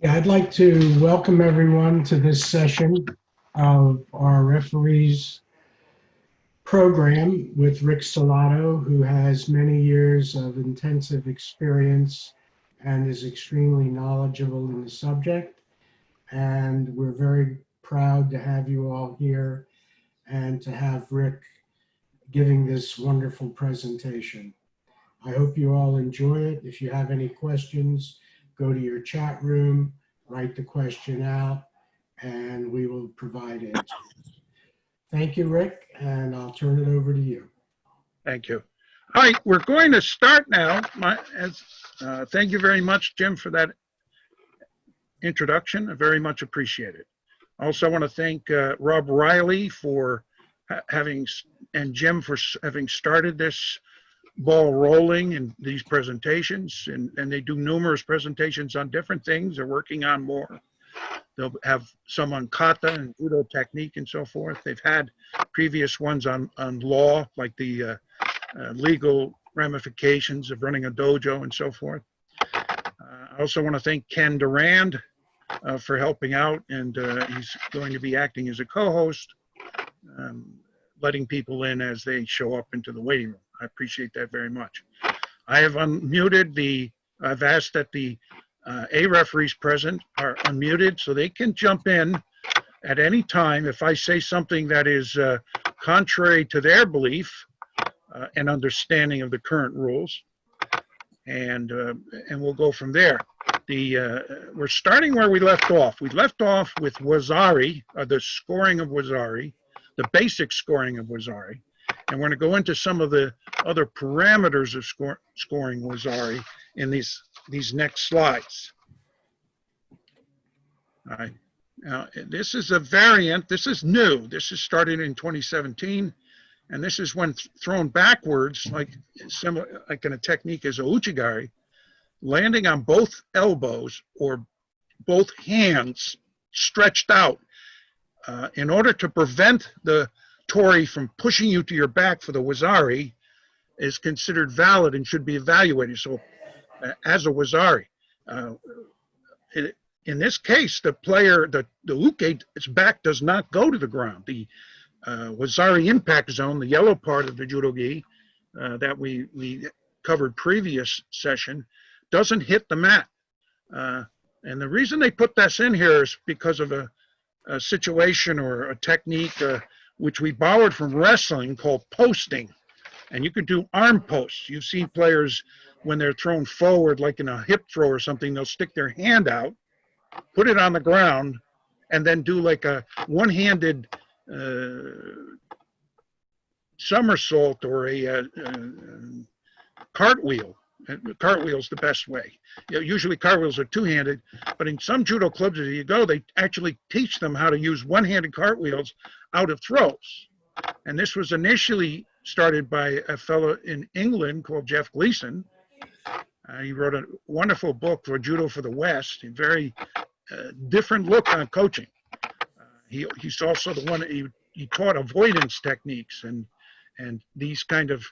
Yeah, I'd like to welcome everyone to this session of our referees program with Rick Celotto, who has many years of intensive experience and is extremely knowledgeable in the subject. And we're very proud to have you all here and to have Rick giving this wonderful presentation. I hope you all enjoy it. If you have any questions, go to your chat room, write the question out, and we will provide answers. Thank you, Rick, and I'll turn it over to you. Thank you. All right, we're going to start now. Thank you very much, Jim, for that introduction. I very much appreciate it. I also want to thank Rob Riley for and Jim for having started this ball rolling in these presentations. And they do numerous presentations on different things. They're working on more. They'll have some on kata and judo technique and so forth. They've had previous ones on law, like the legal ramifications of running a dojo and so forth. I also want to thank Ken Durand for helping out, and he's going to be acting as a co-host, letting people in as they show up into the waiting room. I appreciate that very much. I have unmuted I've asked that the A referees present are unmuted so they can jump in at any time if I say something that is contrary to their belief and understanding of the current rules, and we'll go from there. We're starting where we left off. We left off with Wazari, the scoring of Wazari, the basic scoring of Wazari, and we're going to go into some of the other parameters of scoring Wazari in these next slides. All right. Now, this is a variant. This is new. This is started in 2017, and this is when thrown backwards, like in a technique as a uchigari, landing on both elbows or both hands stretched out in order to prevent the tori from pushing you to your back for the wazari is considered valid and should be evaluated. So as a wazari, in this case, the player, the uke's back does not go to the ground. The wazari impact zone, the yellow part of the judo-gi that we covered previous session, doesn't hit the mat. And the reason they put this in here is because of a situation or a technique which we borrowed from wrestling called posting. And you could do arm posts. You've seen players when they're thrown forward, like in a hip throw or something, they'll stick their hand out, put it on the ground, and then do like a one-handed somersault or a cartwheel. Cartwheel's the best way. Usually cartwheels are two-handed, but in some judo clubs as you go, they actually teach them how to use one-handed cartwheels out of throws. And this was initially started by a fellow in England called Jeff Gleason. He wrote a wonderful book for Judo for the West, a very different look on coaching. He's also the one that he taught avoidance techniques and these kind of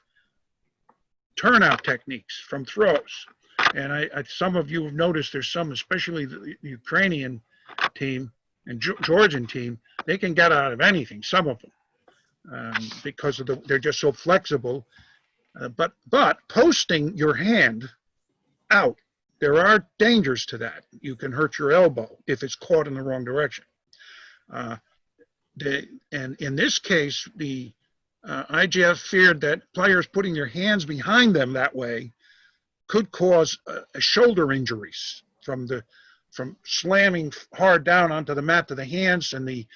turnout techniques from throws. And some of you have noticed there's some, especially the Ukrainian team and Georgian team, they can get out of anything, some of them, because of they're just so flexible. But posting your hand out, there are dangers to that. You can hurt your elbow if it's caught in the wrong direction. And in this case, the IJF feared that players putting their hands behind them that way could cause shoulder injuries from slamming hard down onto the mat to the hands, and the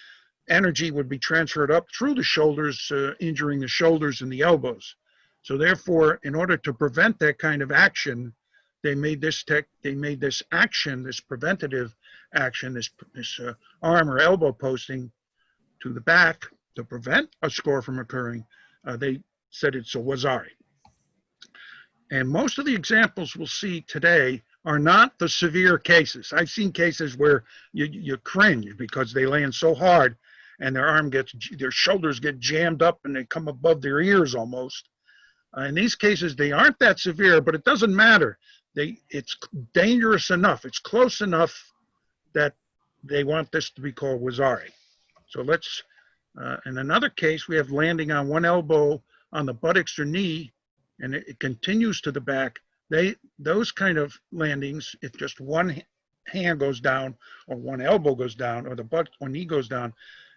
energy would be transferred up through the shoulders, injuring the shoulders and the elbows. So therefore, in order to prevent that kind of action, they made this action, this preventative action, this arm or elbow posting to the back to prevent a score from occurring. They said it's a wazari. And most of the examples we'll see today are not the severe cases. I've seen cases where you cringe because they land so hard and their shoulders get jammed up and they come above their ears almost. In these cases, they aren't that severe, but it doesn't matter. It's dangerous enough. It's close enough that they want this to be called wazari. So let's, in another case, we have landing on one elbow on the buttocks or knee, and it continues to the back. Those kind of landings, if just one hand goes down or one elbow goes down or the butt or knee goes down,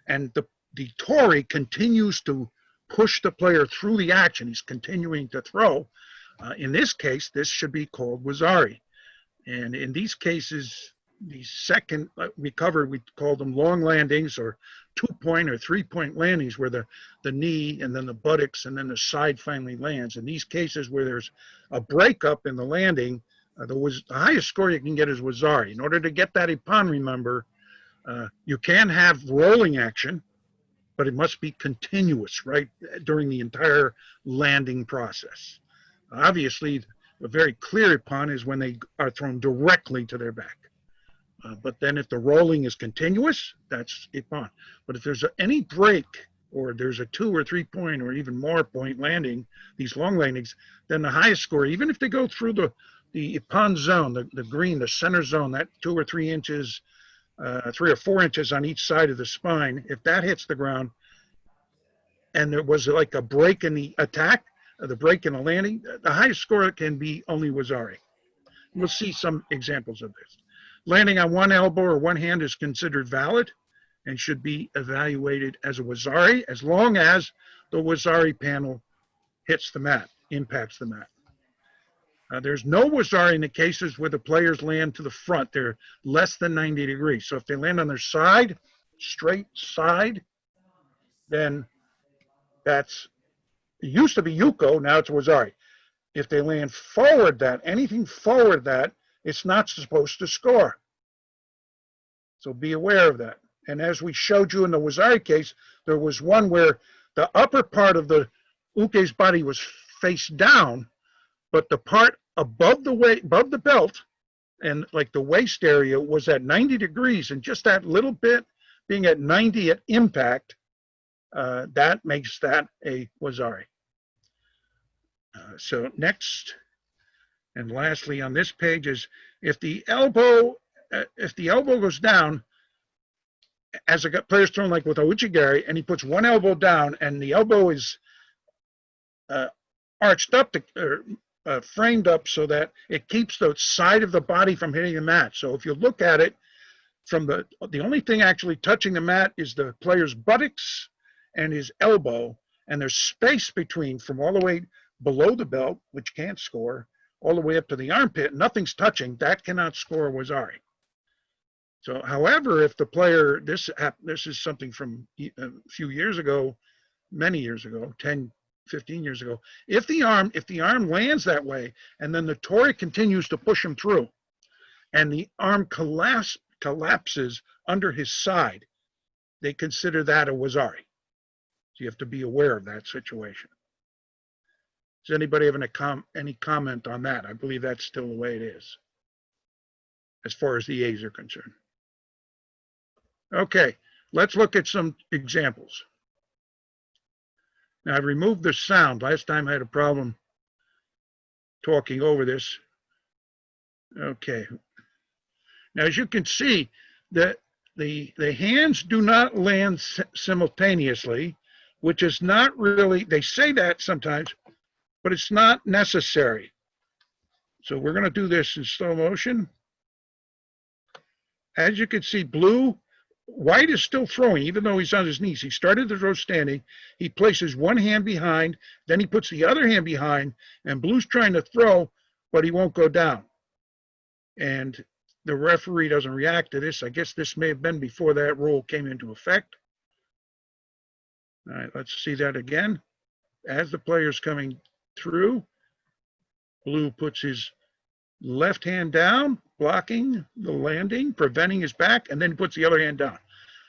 and the tori continues to push the player through the action, he's continuing to throw. In this case, this should be called wazari. And in these cases, the second we covered, we called them long landings or 2-point or 3-point landings where the knee and then the buttocks and then the side finally lands. In these cases where there's a breakup in the landing, the highest score you can get is wazari. In order to get that ippon, remember, you can have rolling action, but it must be continuous, right, during the entire landing process. Obviously, a very clear ippon is when they are thrown directly to their back. But then if the rolling is continuous, that's ippon. But if there's any break or there's a 2 or 3-point or even more point landing, these long landings, then the highest score, even if they go through the ippon zone, the green, the center zone, that 2 or 3 inches, 3 or 4 inches on each side of the spine, if that hits the ground and there was like a break in the attack, the break in the landing, the highest score can be only wazari. We'll see some examples of this. Landing on one elbow or one hand is considered valid and should be evaluated as a wazari as long as the wazari panel hits the mat, impacts the mat. There's no wazari in the cases where the players land to the front. They're less than 90 degrees. So if they land on their side, straight side, then it used to be yuko, now it's wazari. If they land forward anything forward it's not supposed to score. So be aware of that. And as we showed you in the wazari case, there was one where the upper part of the uke's body was face down, but the part above the belt and like the waist area was at 90 degrees, and just that little bit being at 90 at impact, that makes that a wazari. So next and lastly on this page is if the elbow goes down, as a player's thrown like with a uchigari, and he puts one elbow down and the elbow is arched up or framed up so that it keeps the side of the body from hitting the mat. So if you look at it from the only thing actually touching the mat is the player's buttocks and his elbow, and there's space between from all the way below the belt, which can't score, all the way up to the armpit, nothing's touching, that cannot score a wazari. So, however, if the player, this is something from a few years ago, many years ago, 10, 15 years ago, if the arm lands that way, and then the tori continues to push him through, and the arm collapses under his side, they consider that a wazari. So you have to be aware of that situation. Does anybody have any comment on that? I believe that's still the way it is, as far as the A's are concerned. Okay, let's look at some examples. Now, I removed the sound. Last time I had a problem talking over this. Okay. Now, as you can see, the hands do not land simultaneously, which is not really, they say that sometimes, but it's not necessary. So we're going to do this in slow motion. As you can see, white is still throwing, even though he's on his knees. He started the throw standing. He places one hand behind, then he puts the other hand behind, and blue's trying to throw, but he won't go down. And the referee doesn't react to this. I guess this may have been before that rule came into effect. All right, let's see that again. As the player's coming through, blue puts his left hand down, blocking the landing, preventing his back, and then puts the other hand down.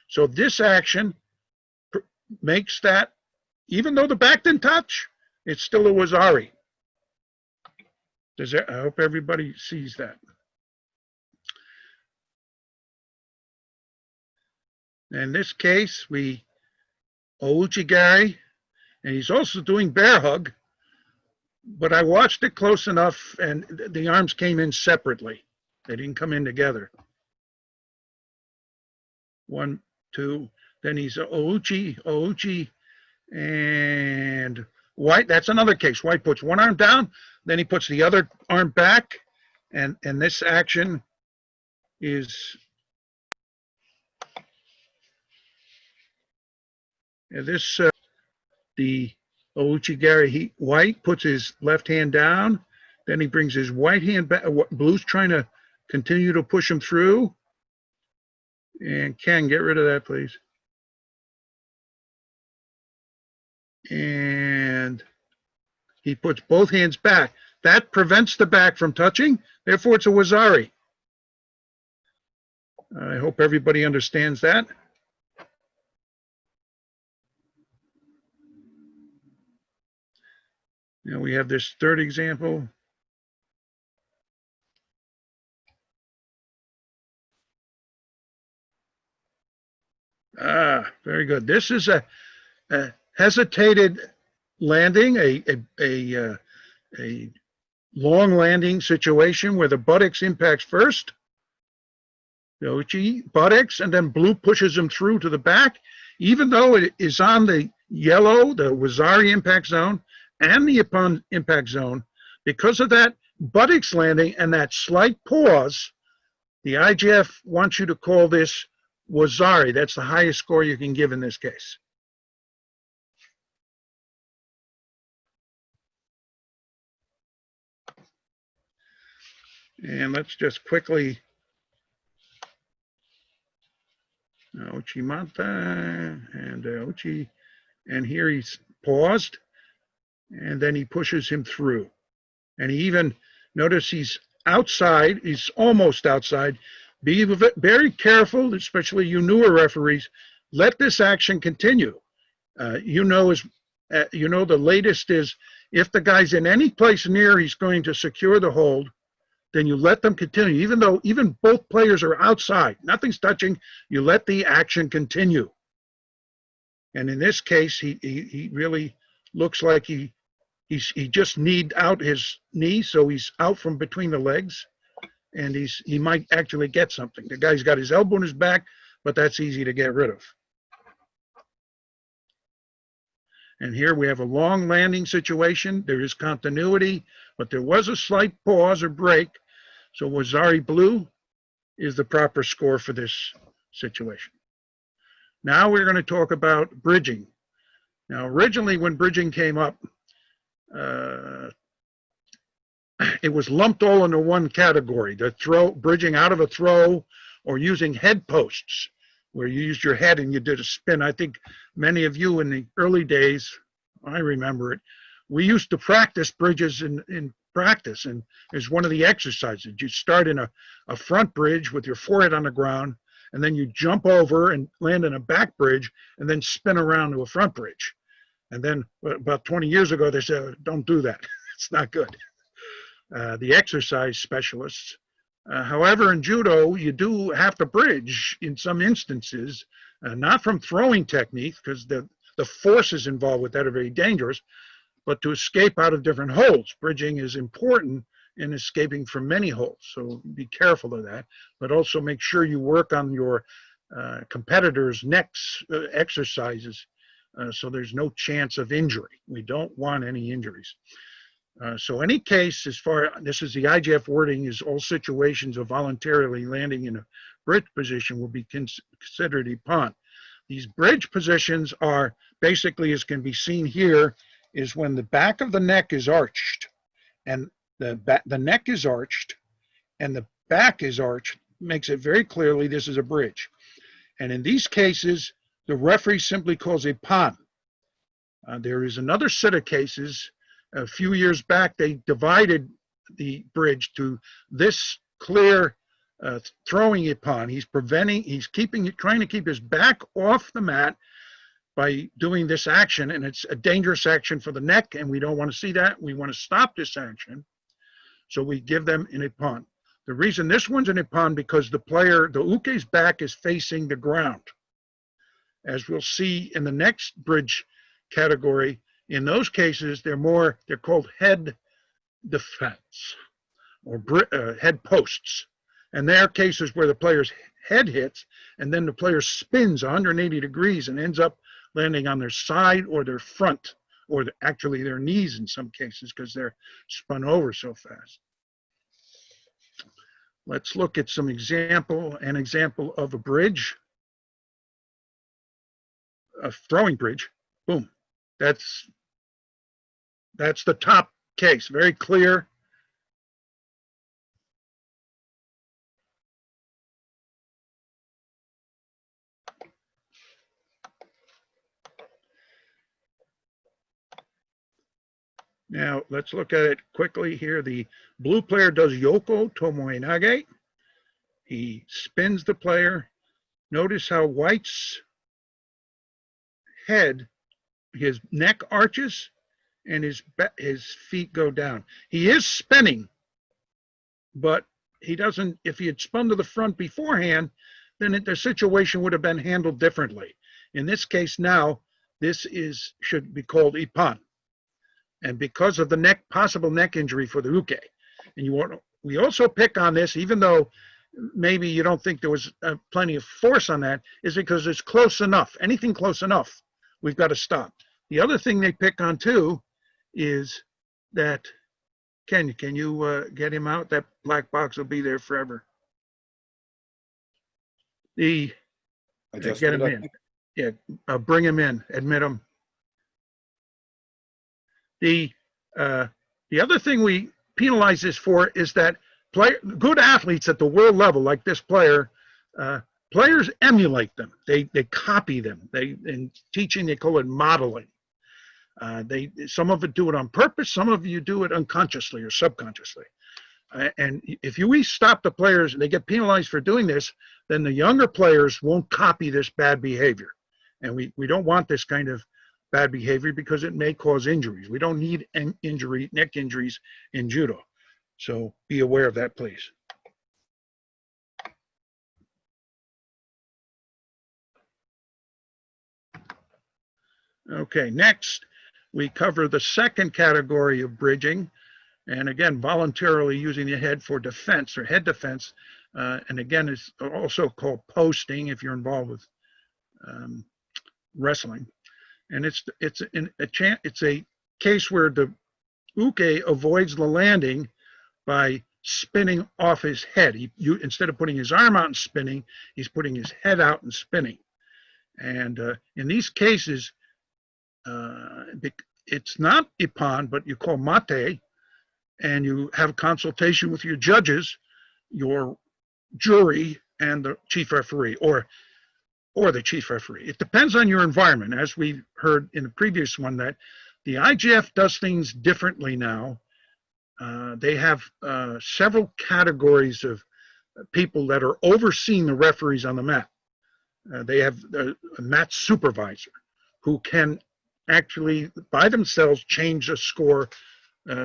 So this action makes that, even though the back didn't touch, it's still a wazari. I hope everybody sees that. In this case, Ouchigari, and he's also doing bear hug, but I watched it close enough and the arms came in separately. They didn't come in together. 1, 2. Then he's Ouchi, and White. That's another case. White puts one arm down, then he puts the other arm back, and this action is the Ouchi-gari. White puts his left hand down, then he brings his right hand back. Blue's trying to continue to push him through. And Ken, get rid of that, please. And he puts both hands back. That prevents the back from touching. Therefore, it's a wazari. I hope everybody understands that. Now we have this third example. Very good. This is a hesitated landing, a long landing situation where the buttocks impacts first. The Ouchi buttocks, and then Blue pushes him through to the back, even though it is on the yellow, the wazari impact zone, and the Ippon impact zone. Because of that buttocks landing and that slight pause, the IJF wants you to call this wazari. That's the highest score you can give in this case. And let's just quickly, Ochimata and Ochi, and here he's paused, and then he pushes him through. And he even, notice he's outside, he's almost outside. Be very careful, especially you newer referees, let this action continue. You know the latest is if the guy's in any place near he's going to secure the hold, then you let them continue. Even both players are outside, nothing's touching, you let the action continue. And in this case, he really looks like he just kneed out his knee, so he's out from between the legs, and he might actually get something. The guy's got his elbow in his back, but that's easy to get rid of. And here we have a long landing situation. There is continuity, but there was a slight pause or break. So wazari Blue is the proper score for this situation. Now we're going to talk about bridging. Now, originally when bridging came up, it was lumped all into one category, the bridging out of a throw or using head posts, where you used your head and you did a spin. I think many of you in the early days, I remember it, we used to practice bridges in practice, and it's one of the exercises. You start in a front bridge with your forehead on the ground, and then you jump over and land in a back bridge and then spin around to a front bridge. And then about 20 years ago, they said, don't do that. It's not good. The exercise specialists. However, in judo, you do have to bridge in some instances, not from throwing technique, because the forces involved with that are very dangerous, but to escape out of different holds. Bridging is important in escaping from many holds, so be careful of that, but also make sure you work on your competitors' necks exercises so there's no chance of injury. We don't want any injuries. So any case, this is the IJF wording, is all situations of voluntarily landing in a bridge position will be considered Ippon. These bridge positions are basically, as can be seen here, is when the back of the neck is arched, and the neck is arched, and the back is arched, makes it very clearly this is a bridge. And in these cases, the referee simply calls Ippon. There is another set of cases. A few years back, they divided the bridge to this clear throwing Ippon. He's trying to keep his back off the mat by doing this action, and it's a dangerous action for the neck, and we don't want to see that. We want to stop this action, so we give them an Ippon. The reason this one's an Ippon because the uke's back is facing the ground. As we'll see in the next bridge category, in those cases, they're called head defense or head posts. And there are cases where the player's head hits, and then the player spins 180 degrees and ends up landing on their side or their front, or actually their knees in some cases because they're spun over so fast. Let's look at an example of a bridge, a throwing bridge. Boom. That's the top case, very clear. Now, let's look at it quickly here. The blue player does Yoko Tomoe-nage. He spins the player. Notice how White's head, his neck arches, and his feet go down. He is spinning, but he doesn't, if he had spun to the front beforehand, then the situation would have been handled differently. In this case now, this should be called Ippon. And because of the possible neck injury for the uke. And we also pick on this, even though maybe you don't think there was plenty of force on that, is because it's close enough. Anything close enough, we've got to stop. The other thing they pick on too is that, can you get him out? That black box will be there forever. Get him in. Yeah, bring him in, admit him. The other thing we penalize this for is that good athletes at the world level, like this player, players emulate them. They copy them. In teaching, they call it modeling. Some of it do it on purpose. Some of you do it unconsciously or subconsciously. And if we stop the players and they get penalized for doing this, then the younger players won't copy this bad behavior. And we don't want this kind of bad behavior because it may cause injuries. We don't need neck injuries in judo. So be aware of that, please. Okay, next we cover the second category of bridging. And again, voluntarily using the head for defense or head defense. And again, it's also called posting if you're involved with wrestling. And it's a case where the uke avoids the landing by spinning off his head. Instead of putting his arm out and spinning, he's putting his head out and spinning. And in these cases, it's not Ippon, but you call mate, and you have a consultation with your judges, your jury, and the chief referee, or the chief referee. It depends on your environment. As we heard in the previous one, that the IJF does things differently now. They have several categories of people that are overseeing the referees on the mat. They have a mat supervisor who can actually, by themselves, change the score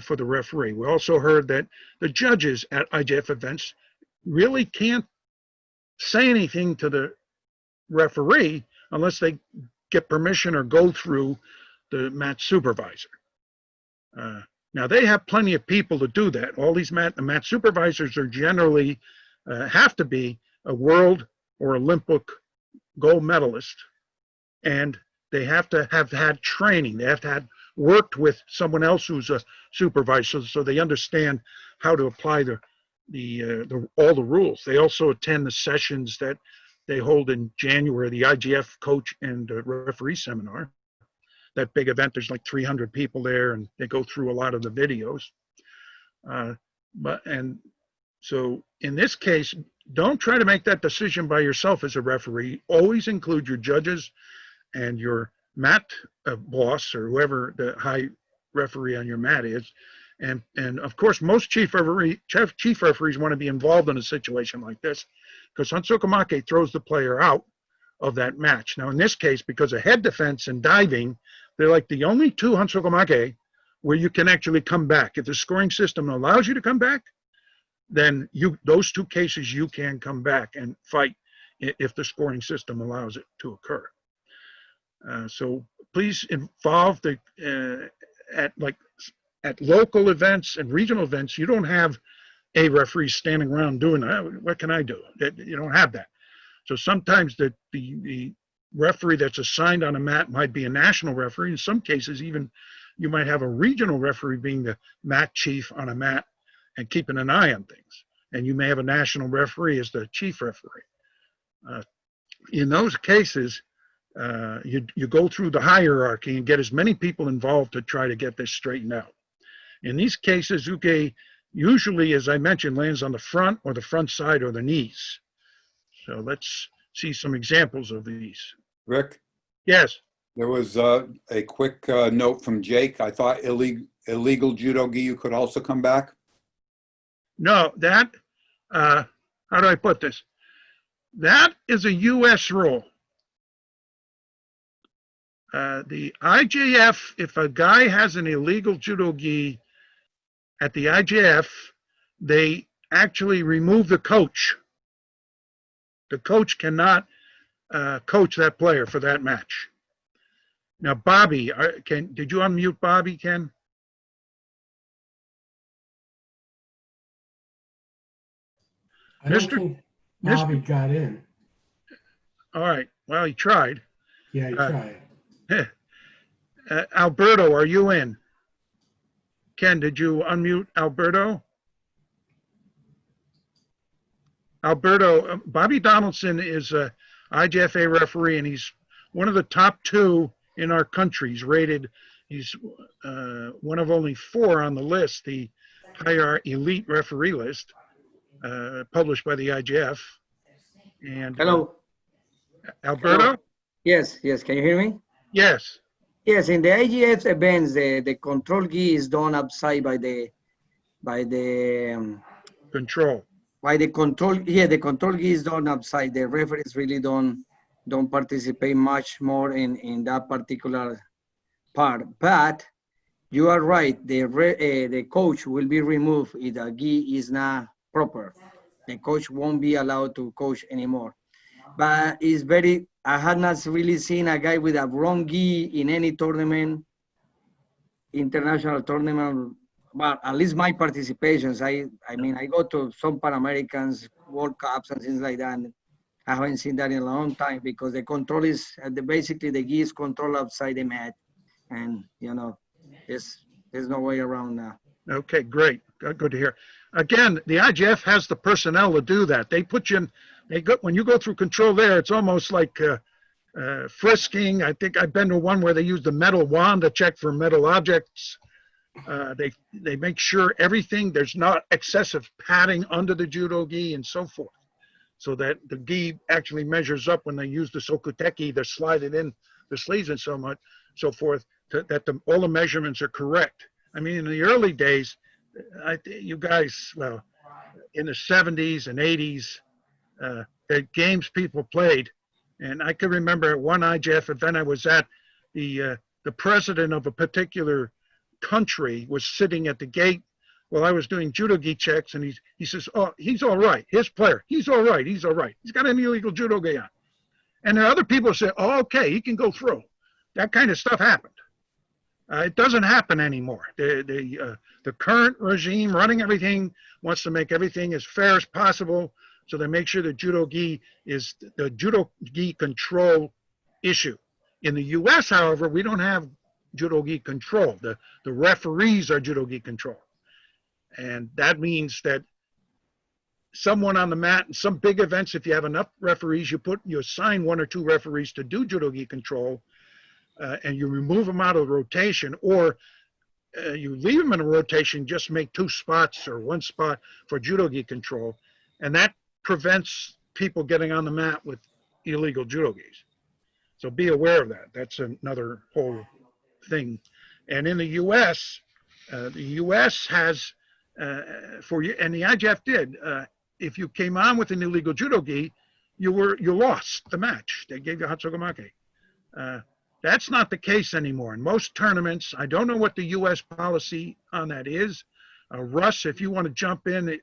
for the referee. We also heard that the judges at IJF events really can't say anything to the referee unless they get permission or go through the mat supervisor. Now they have plenty of people to do that. All these mat supervisors are generally have to be a world or Olympic gold medalist, and they have to have had training. They have to have worked with someone else who's a supervisor, so they understand how to apply all the rules. They also attend the sessions that they hold in January, the IJF coach and referee seminar. That big event, there's like 300 people there, and they go through a lot of the videos. So in this case, don't try to make that decision by yourself as a referee. Always include your judges and your mat boss or whoever the high referee on your mat is. And of course, most chief referees want to be involved in a situation like this, because Hansokamake throws the player out of that match. Now, in this case, because of head defense and diving, they're like the only two Hansokamake where you can actually come back. If the scoring system allows you to come back, then those two cases you can come back and fight if the scoring system allows it to occur. So please involve at local events and regional events. You don't have a referee standing around doing what can I do? You don't have that. So sometimes the referee that's assigned on a mat might be a national referee. In some cases, even you might have a regional referee being the mat chief on a mat and keeping an eye on things. And you may have a national referee as the chief referee. In those cases, you go through the hierarchy and get as many people involved to try to get this straightened out. In these cases, uke usually, as I mentioned, lands on the front or the front side or the knees. So let's see some examples of these. Rick, Yes. there was a quick note from Jake. I thought illegal judo gi could also come back. No, that, how do I put this? That is a U.S. rule. The IJF, if a guy has an illegal judo gi at the IJF, they actually remove the coach. The coach cannot coach that player for that match. Now, Bobby, did you unmute Bobby, Ken? I don't think Bobby got in. All right. Well, he tried. Yeah, he tried. Alberto, are you in? Ken, did you unmute Alberto? Alberto, Bobby Donaldson is a IJFA referee, and he's one of the top 2 in our country. He's rated, he's one of only 4 on the list, the higher elite referee list, published by the IJF. And hello, Alberto? hello. Yes, can you hear me? Yes. Yes, in the IGF events, the control gi is done outside by the Control. the control gi is done outside. The referees really don't participate much more in that particular part. But you are right. The coach will be removed if the gi is not proper. The coach won't be allowed to coach anymore. But it's very, I had not really seen a guy with a wrong gi in any tournament, international tournament. Well, at least my participations, I mean, I go to some Pan Americans, World Cups and things like that. And I haven't seen that in a long time because the control is, basically the gi is controlled outside the mat. And, you know, there's no way around now. Okay, great. Good to hear. Again, the IJF has the personnel to do that. They put you in, when you go through control there, it's almost like frisking. I think I've been to one where they use the metal wand to check for metal objects. They make sure everything, there's not excessive padding under the judo gi and so forth, so that the gi actually measures up when they use the sokuteki to slide it in the sleeves and so forth, that all the measurements are correct. I mean, in the early days, you guys, well, in the 70s and 80s, the games people played, and I can remember at one IJF event I was at, the president of a particular country was sitting at the gate while I was doing judo gi checks, and he says, "Oh, he's all right. His player, he's all right. He's all right. He's got an illegal judo gi on." And the other people say, "Oh, okay, he can go through." That kind of stuff happened. It doesn't happen anymore. The current regime running everything wants to make everything as fair as possible, so they make sure the judo gi is the judo gi control issue. In the U.S., however, we don't have judo gi control. The referees are judo gi control, and that means that someone on the mat in some big events, if you have enough referees, you assign 1 or 2 referees to do judo gi control. And you remove them out of the rotation, or you leave them in a rotation, just make 2 spots or 1 spot for judo gi control. And that prevents people getting on the mat with illegal judo gis. So be aware of that. That's another whole thing. And in the U.S., has, and the IJF did, if you came on with an illegal judo gi, you lost the match. They gave you Hatsugamake. That's not the case anymore. In most tournaments, I don't know what the U.S. policy on that is. Russ, if you want to jump in,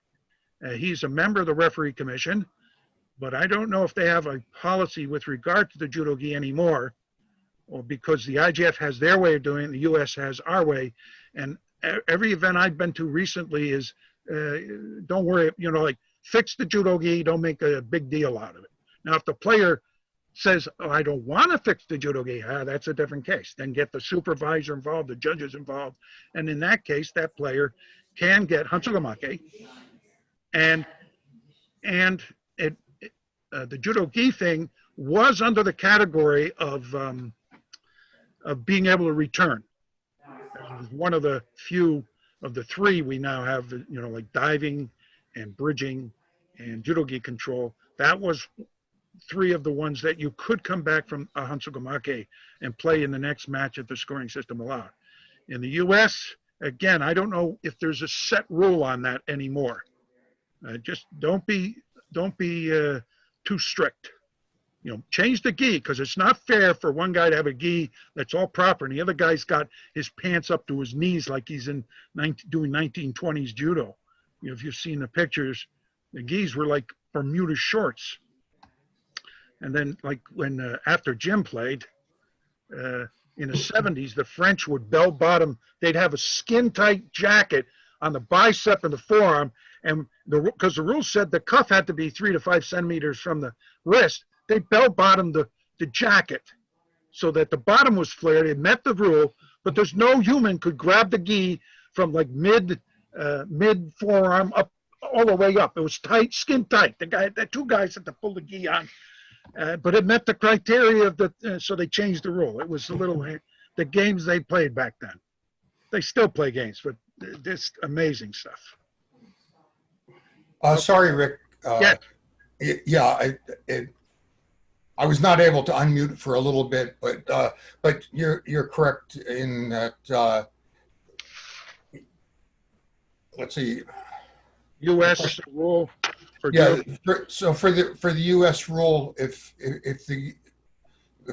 he's a member of the referee commission, but I don't know if they have a policy with regard to the judo gi anymore, or because the IJF has their way of doing it, the U.S. has our way. And every event I've been to recently is, don't worry, like fix the judo gi, don't make a big deal out of it. Now, if the player says, oh, I don't want to fix the judo gi, that's a different case. Then get the supervisor involved, the judges involved. And in that case, that player can get hansogamake. And it the judo gi thing was under the category of being able to return. It was one of the few of the three we now have, like diving and bridging and judo gi control. That was three of the ones that you could come back from a hansogamake and play in the next match if the scoring system allowed. In the U.S., again, I don't know if there's a set rule on that anymore. Just don't be too strict. Change the gi, because it's not fair for one guy to have a gi that's all proper and the other guy's got his pants up to his knees like he's doing 1920s judo. If you've seen the pictures, the gis were like Bermuda shorts. And then, like when after Jim played in the 70s, the French would bell bottom. They'd have a skin tight jacket on the bicep and the forearm, and because the rule said the cuff had to be 3 to 5 centimeters from the wrist, they bell bottomed the jacket so that the bottom was flared. It met the rule, but there's no human could grab the gi from like mid forearm up all the way up. It was tight, skin tight. The two guys had to pull the gi on. But it met the criteria of so they changed the rule. It was the games they played back then. They still play games, but this amazing stuff. Sorry, Rick. Yeah. I was not able to unmute for a little bit, but you're correct in that. Let's see. U.S. rule. So for the U.S. rule, if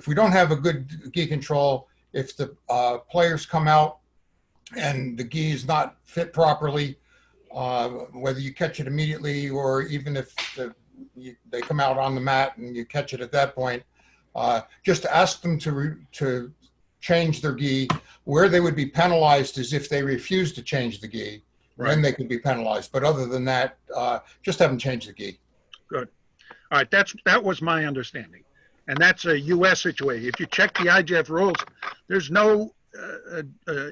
we don't have a good gi control, if the players come out and the gi is not fit properly, whether you catch it immediately or even if they come out on the mat and you catch it at that point, just ask them to change their gi. Where they would be penalized is if they refuse to change the gi. Right. Then they could be penalized. But other than that, just have them change the gi. Good. All right. That was my understanding. And that's a U.S. situation. If you check the IJF rules, there's no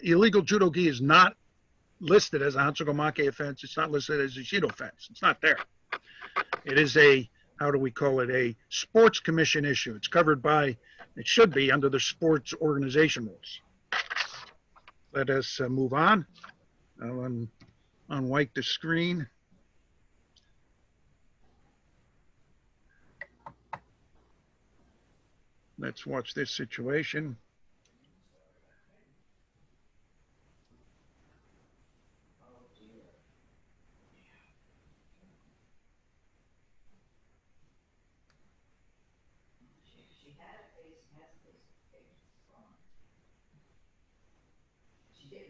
illegal judo gi is not listed as a hansogamake offense. It's not listed as a Shido offense. It's not there. It is how do we call it? A sports commission issue. It's covered by, it should be under the sports organization rules. Let us move on. I'll unwipe the screen. Let's watch this situation.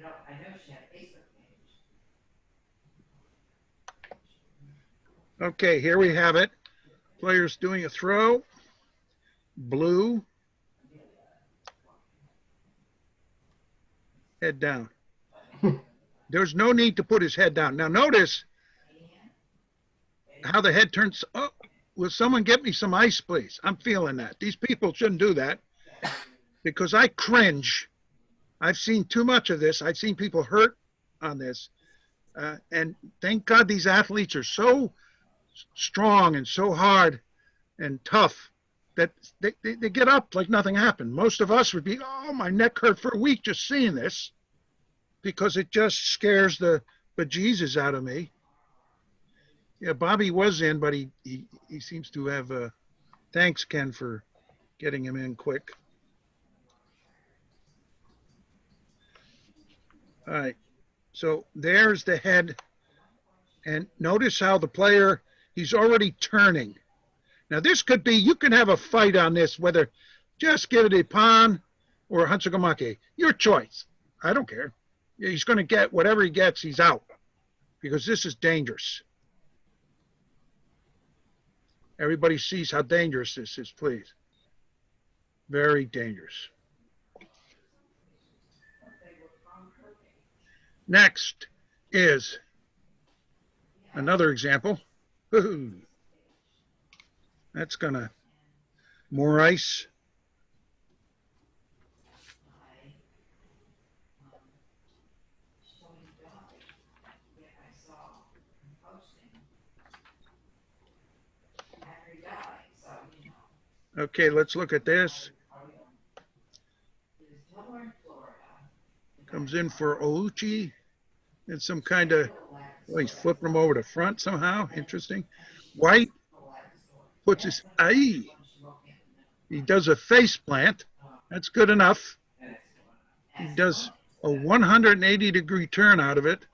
No, I know she had a Facebook page. Okay, here we have it. Players doing a throw. Blue. Head down. There's no need to put his head down. Now notice how the head turns. Oh, will someone get me some ice, please? I'm feeling that. These people shouldn't do that because I cringe. I've seen too much of this. I've seen people hurt on this. And thank God these athletes are so strong and so hard and tough that they get up like nothing happened. Most of us would be, oh, my neck hurt for a week just seeing this because it just scares the bejesus out of me. Yeah, Bobby was in, but he seems to have, thanks, Ken, for getting him in quick. All right, so there's the head. And notice how the player, he's already turning. Now this could be, you can have a fight on this, whether just give it a pon or a hansogamake. Your choice. I don't care. He's going to get whatever he gets, he's out. Because this is dangerous. Everybody sees how dangerous this is, please. Very dangerous. Next is another example. That's gonna More ice. Okay, let's look at this. Comes in for Ouchi. And some kind of, well, he's flipping him over to front somehow. Interesting. White puts his, aye. He does a face plant. That's good enough. He does a 180-degree turn out of it.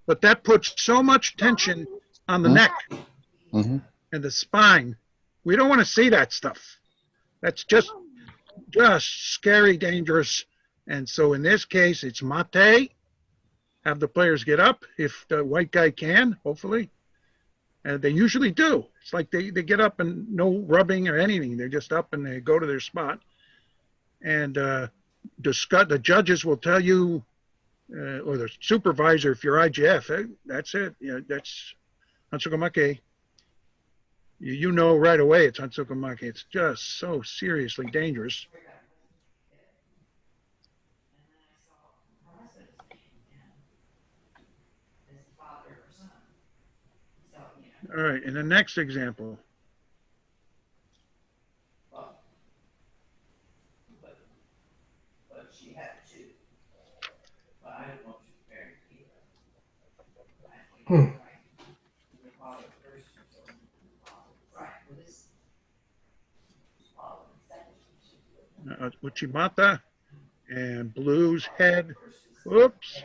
But that puts so much tension on the neck Mm-hmm. and the spine. We don't want to see that stuff. That's just scary, dangerous. And so in this case, it's mate. Have the players get up if the white guy can, hopefully. And they usually do. It's like they get up and no rubbing or anything. They're just up and they go to their spot. And discuss, the judges will tell you, or the supervisor, if you're IJF, that's it. You know, that's Hansukamake. You know right away it's Hansukamake. It's just so seriously dangerous. All right, and the next example. Hmm. Uchimata and Blue's head. Oops.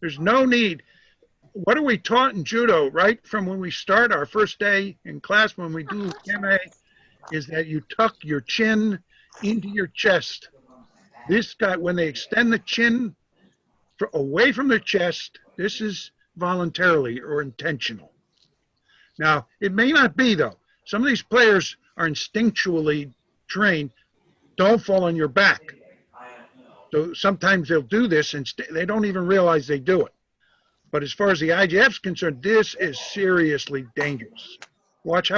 There's no need. What are we taught in judo, right? From when we start our first day in class, when we do keme, is that you tuck your chin into your chest. This guy, when they extend the chin away from the chest, this is voluntarily or intentional. Now, it may not be, though. Some of these players are instinctually trained. Don't fall on your back. So sometimes they'll do this and they don't even realize they do it. But as far as the IJF's concerned, this is seriously dangerous. Watch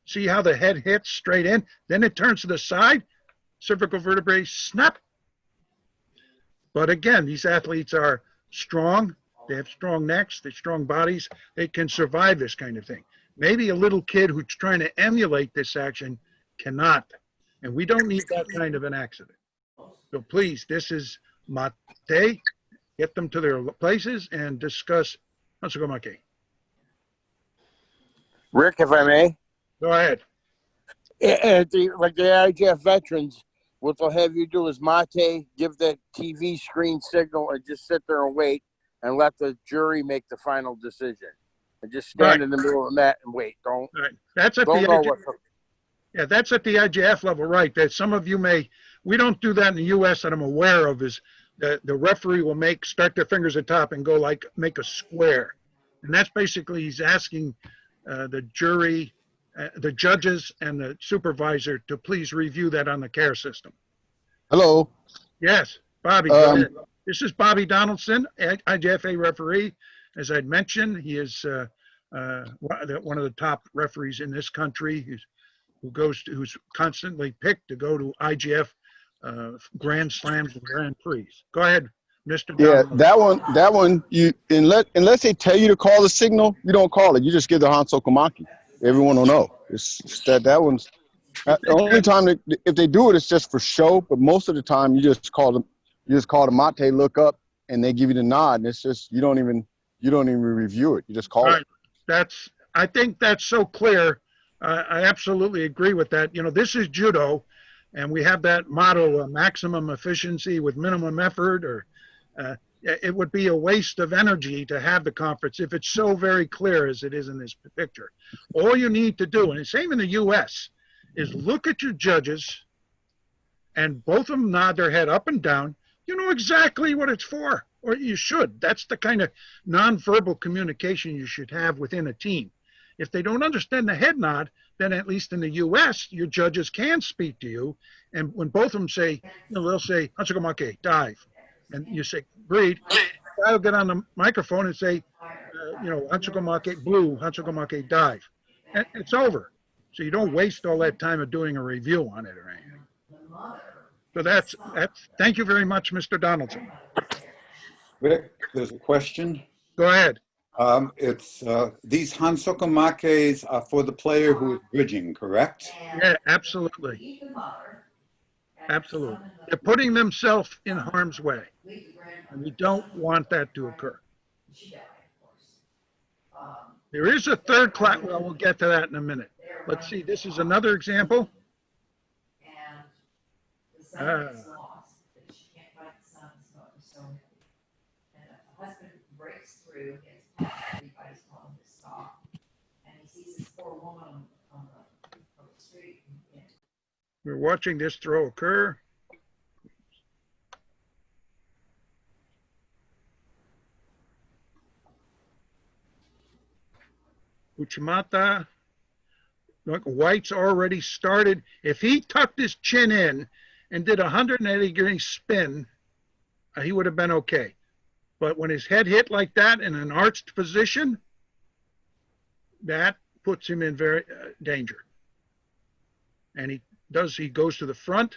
see how the head hits straight in, then it turns to the side, cervical vertebrae snap. But again, these athletes are strong. They have strong necks, they have strong bodies. They can survive this kind of thing. Maybe a little kid who's trying to emulate this action cannot. And we don't need that kind of an accident. So please, this is mate. Get them to their places and discuss Hansukamake. Rick, if I may, Go ahead. like the IJF veterans, what they'll have you do is mate, give the TV screen signal, and just sit there and wait and let the jury make the final decision. And just stand in the middle of the net and wait. Don't That's at don't the know IJF, what. yeah, that's at the IJF level, right? That some of you we don't do that in the U.S. that I'm aware of. Is the referee will start their fingers at top and go make a square, and that's basically he's asking the jury, the judges, and the supervisor to please review that on the care system. Hello. Yes, Bobby. Go ahead. This is Bobby Donaldson, IJFA referee. As I'd mentioned, he is one of the top referees in this country. Who's constantly picked to go to IJF Grand Slams and Grand Prix. Go ahead, Mr. Yeah, Donaldson. that one, unless they tell you to call the signal, you don't call it. You just give the Hansukamake. Everyone will know. It's that one's the only time if they do it, it's just for show. But most of the time, you just call the mate, look up, and they give you the nod. And it's just you don't even review it. You just call it. I think that's so clear. I absolutely agree with that. You know, this is judo, and we have that motto: maximum efficiency with minimum effort. Or it would be a waste of energy to have the conference if it's so very clear as it is in this picture. All you need to do, and the same in the U.S., is look at your judges, and both of them nod their head up and down. You know exactly what it's for, or you should. That's the kind of nonverbal communication you should have within a team. If they don't understand the head nod, then at least in the U.S., your judges can speak to you. And when both of them say, they'll say, Hansukamake, dive. And you say, breed. I'll get on the microphone and say, Hansukamake, blue, Hansukamake, dive. And it's over. So you don't waste all that time of doing a review on it or anything. So that's, thank you very much, Mr. Donaldson. Vic, there's a question. Go ahead. It's these hansokamakes are for the player who is bridging, correct? Yeah, absolutely. Absolutely. They're putting themselves in harm's way. And we don't want that to occur. There is a third class. Well, we'll get to that in a minute. Let's see. This is another example. We're watching this throw occur. Uchimata. Look, White's already started. If he tucked his chin in and did a 180-degree spin, he would have been okay. But when his head hit like that in an arched position, that puts him in very danger. And he goes to the front,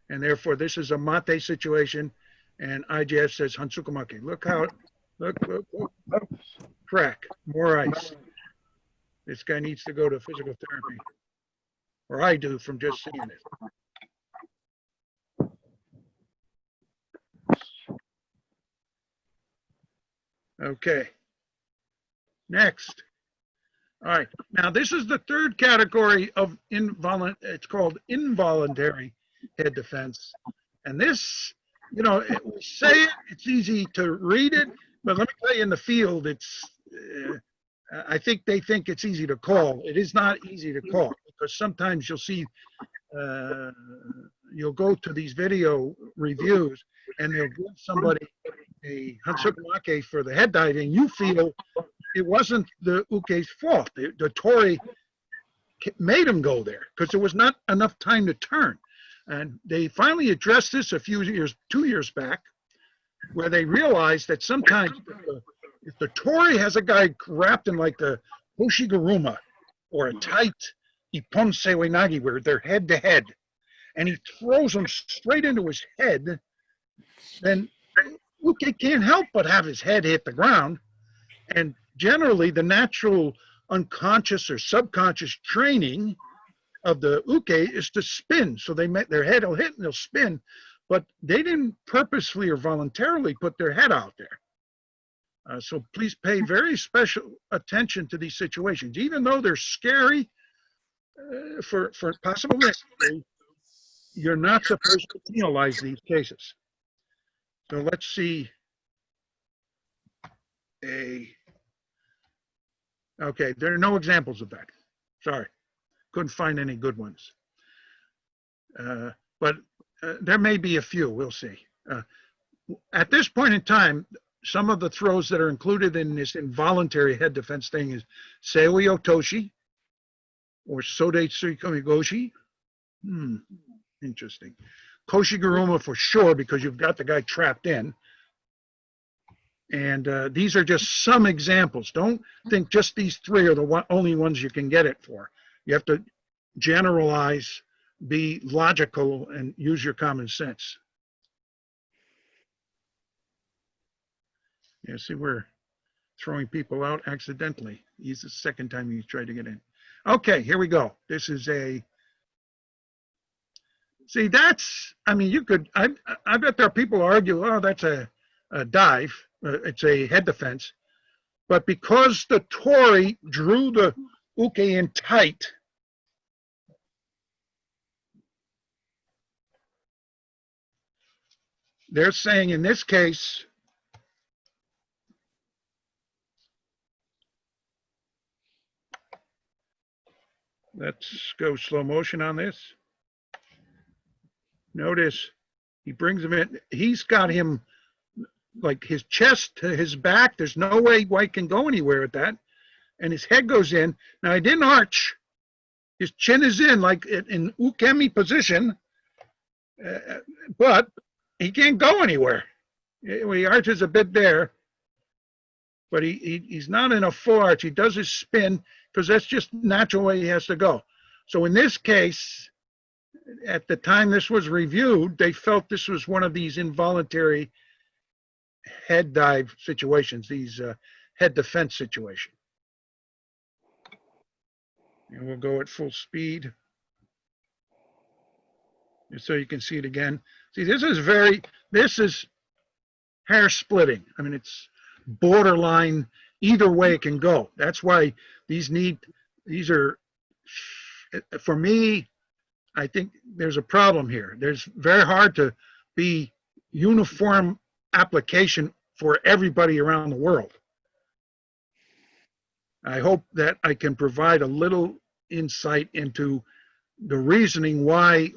and therefore this is a mate situation, and IJF says Hansukamake. Look how, look, crack, more ice. This guy needs to go to physical therapy, or I do from just seeing it. Okay, next. All right, now this is the third category of it's called involuntary head defense. And this, you know, we say it, it's easy to read it, but let me tell you in the field, I think they think it's easy to call. It is not easy to call because sometimes you'll see, you'll go to these video reviews and they'll give somebody a Hansukamake for the head diving. You feel it wasn't the uke's fault. The Tori made him go there because there was not enough time to turn. And they finally addressed this a few years, 2 years back, where they realized that sometimes if the Tori has a guy wrapped in like the Hoshiguruma or a tight Ippon Seiwanagi where they're head to head, and he throws him straight into his head, then Uke can't help but have his head hit the ground. And generally, the natural unconscious or subconscious training of the uke is to spin. So their head will hit and they'll spin, but they didn't purposefully or voluntarily put their head out there. So please pay very special attention to these situations. Even though they're scary for possible injury, you're not supposed to penalize these cases. So let's see okay, there are no examples of that. Sorry, couldn't find any good ones. But there may be a few, we'll see. At this point in time, some of the throws that are included in this involuntary head defense thing is Seoi Otoshi or Sode Tsuikomigoshi. Interesting. Koshiguruma for sure, because you've got the guy trapped in. And these are just some examples. Don't think just these three are the only ones you can get it for. You have to generalize, be logical, and use your common sense. Yeah, see, we're throwing people out accidentally. He's the second time he's tried to get in. Okay, here we go. This is see, that's, I mean, you could, I bet there are people who argue, oh, that's a dive. It's a head defense. But because the Tori drew the uke in tight, they're saying in this case, let's go slow motion on this. Notice he brings him in. He's got him like his chest to his back. There's no way White can go anywhere with that. And his head goes in. Now, he didn't arch. His chin is in like in ukemi position, but he can't go anywhere. He arches a bit there, but he's not in a full arch. He does his spin because that's just natural way he has to go. So in this case, at the time this was reviewed, they felt this was one of these involuntary head dive situations, these head defense situation. And we'll go at full speed, just so you can see it again. See, this is hair splitting. I mean, it's borderline, either way it can go. That's why these are, for me, I think there's a problem here. There's very hard to be uniform application for everybody around the world. I hope that I can provide a little insight into the reasoning why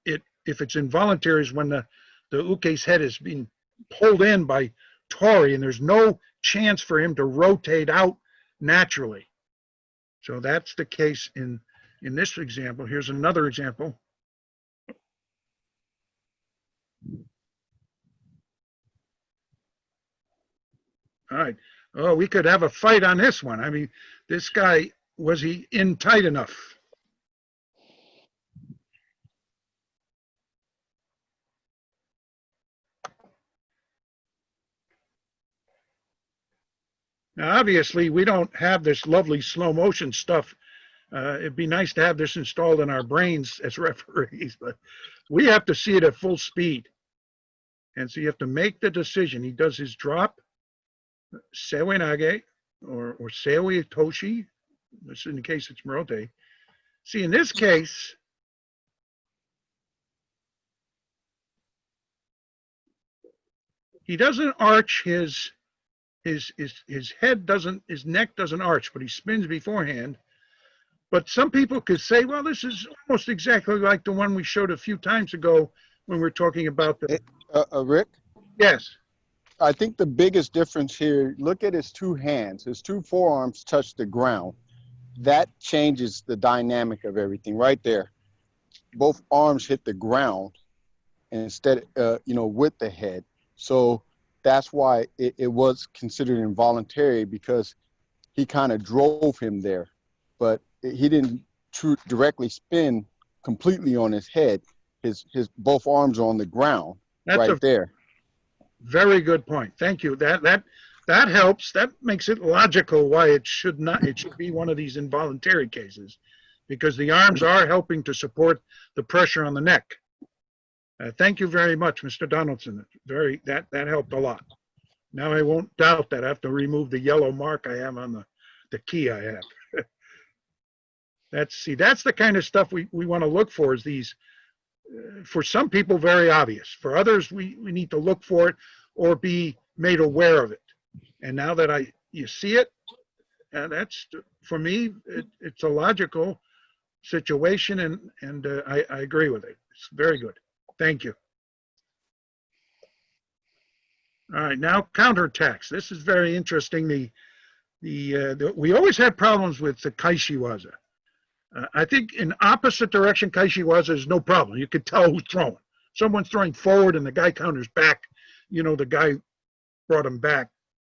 if it's involuntary, is when the uke's head is being pulled in by Tori and there's no chance for him to rotate out naturally. So that's the case in this example. Here's another example. All right. Oh, we could have a fight on this one. I mean, this guy, was he in tight enough? Now, obviously, we don't have this lovely slow motion stuff. It'd be nice to have this installed in our brains as referees, but we have to see it at full speed. And so you have to make the decision. He does his drop, seoi nage, or seoi toshi. This in the case it's Morote. See, in this case, he doesn't arch his head doesn't, his neck doesn't arch, but he spins beforehand. But some people could say, well, this is almost exactly like the one we showed a few times ago when we were talking about the. Rick? Yes. I think the biggest difference here, look at his two hands. His two forearms touch the ground. That changes the dynamic of everything right there. Both arms hit the ground instead, with the head. So that's why it was considered involuntary, because he kind of drove him there, but he didn't directly spin completely on his head. His both arms are on the ground. That's there. Very good point. Thank you. That helps. That makes it logical why it should be one of these involuntary cases, because the arms are helping to support the pressure on the neck. Thank you very much, Mr. Donaldson. That helped a lot. Now I won't doubt that. I have to remove the yellow mark I have on the key I have. That's the kind of stuff we want to look for, is these, for some people, very obvious. For others, we need to look for it or be made aware of it. And now that you see it, that's, for me, it's a logical situation, and I agree with it. It's very good. Thank you. All right, now counterattacks. This is very interesting. We always had problems with the kaishiwaza. I think in opposite direction kaishiwaza is no problem. You could tell who's throwing. Someone's throwing forward and the guy counters back. The guy brought him back.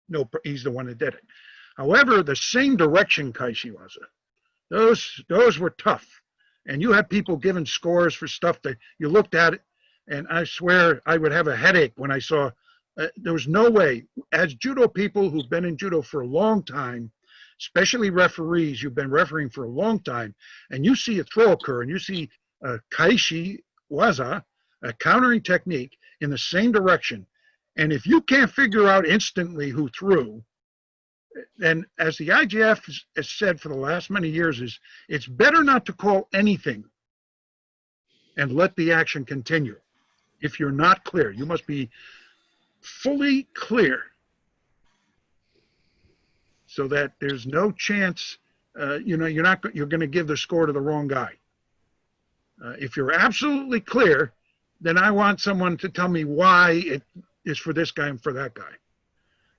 No, he's the one that did it. However, the same direction kaishiwaza, those were tough. And you had people giving scores for stuff that you looked at it, and I swear I would have a headache when I saw, there was no way, as judo people who've been in judo for a long time, especially referees, you've been refereeing for a long time, and you see a throw occur, and you see a kaishi waza, a countering technique in the same direction, and if you can't figure out instantly who threw, then as the IJF has said for the last many years, it's better not to call anything and let the action continue. If you're not clear, you must be fully clear, so that there's no chance, you're going to give the score to the wrong guy. If you're absolutely clear, then I want someone to tell me why it is for this guy and for that guy.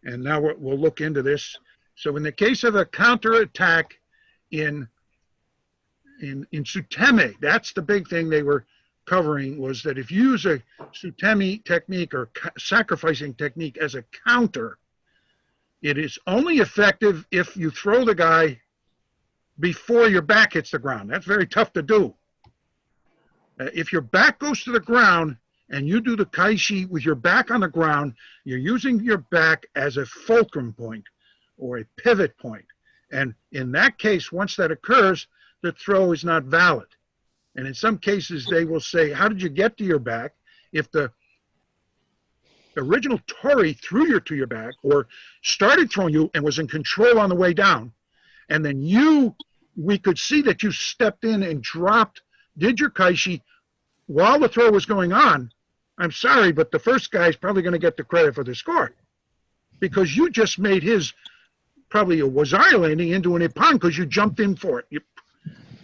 And now we'll look into this. So in the case of a counterattack in Suteme, that's the big thing they were covering, was that if you use a Suteme technique or sacrificing technique as a counter, it is only effective if you throw the guy before your back hits the ground. That's very tough to do. If your back goes to the ground and you do the kaishi with your back on the ground, you're using your back as a fulcrum point or a pivot point. And in that case, once that occurs, the throw is not valid. And in some cases, they will say, how did you get to your back? If the original tori threw you to your back or started throwing you and was in control on the way down, and then we could see that you stepped in and did your kaishi while the throw was going on, I'm sorry, but the first guy's probably going to get the credit for the score because you just made his probably a wazari landing into an ippon because you jumped in for it.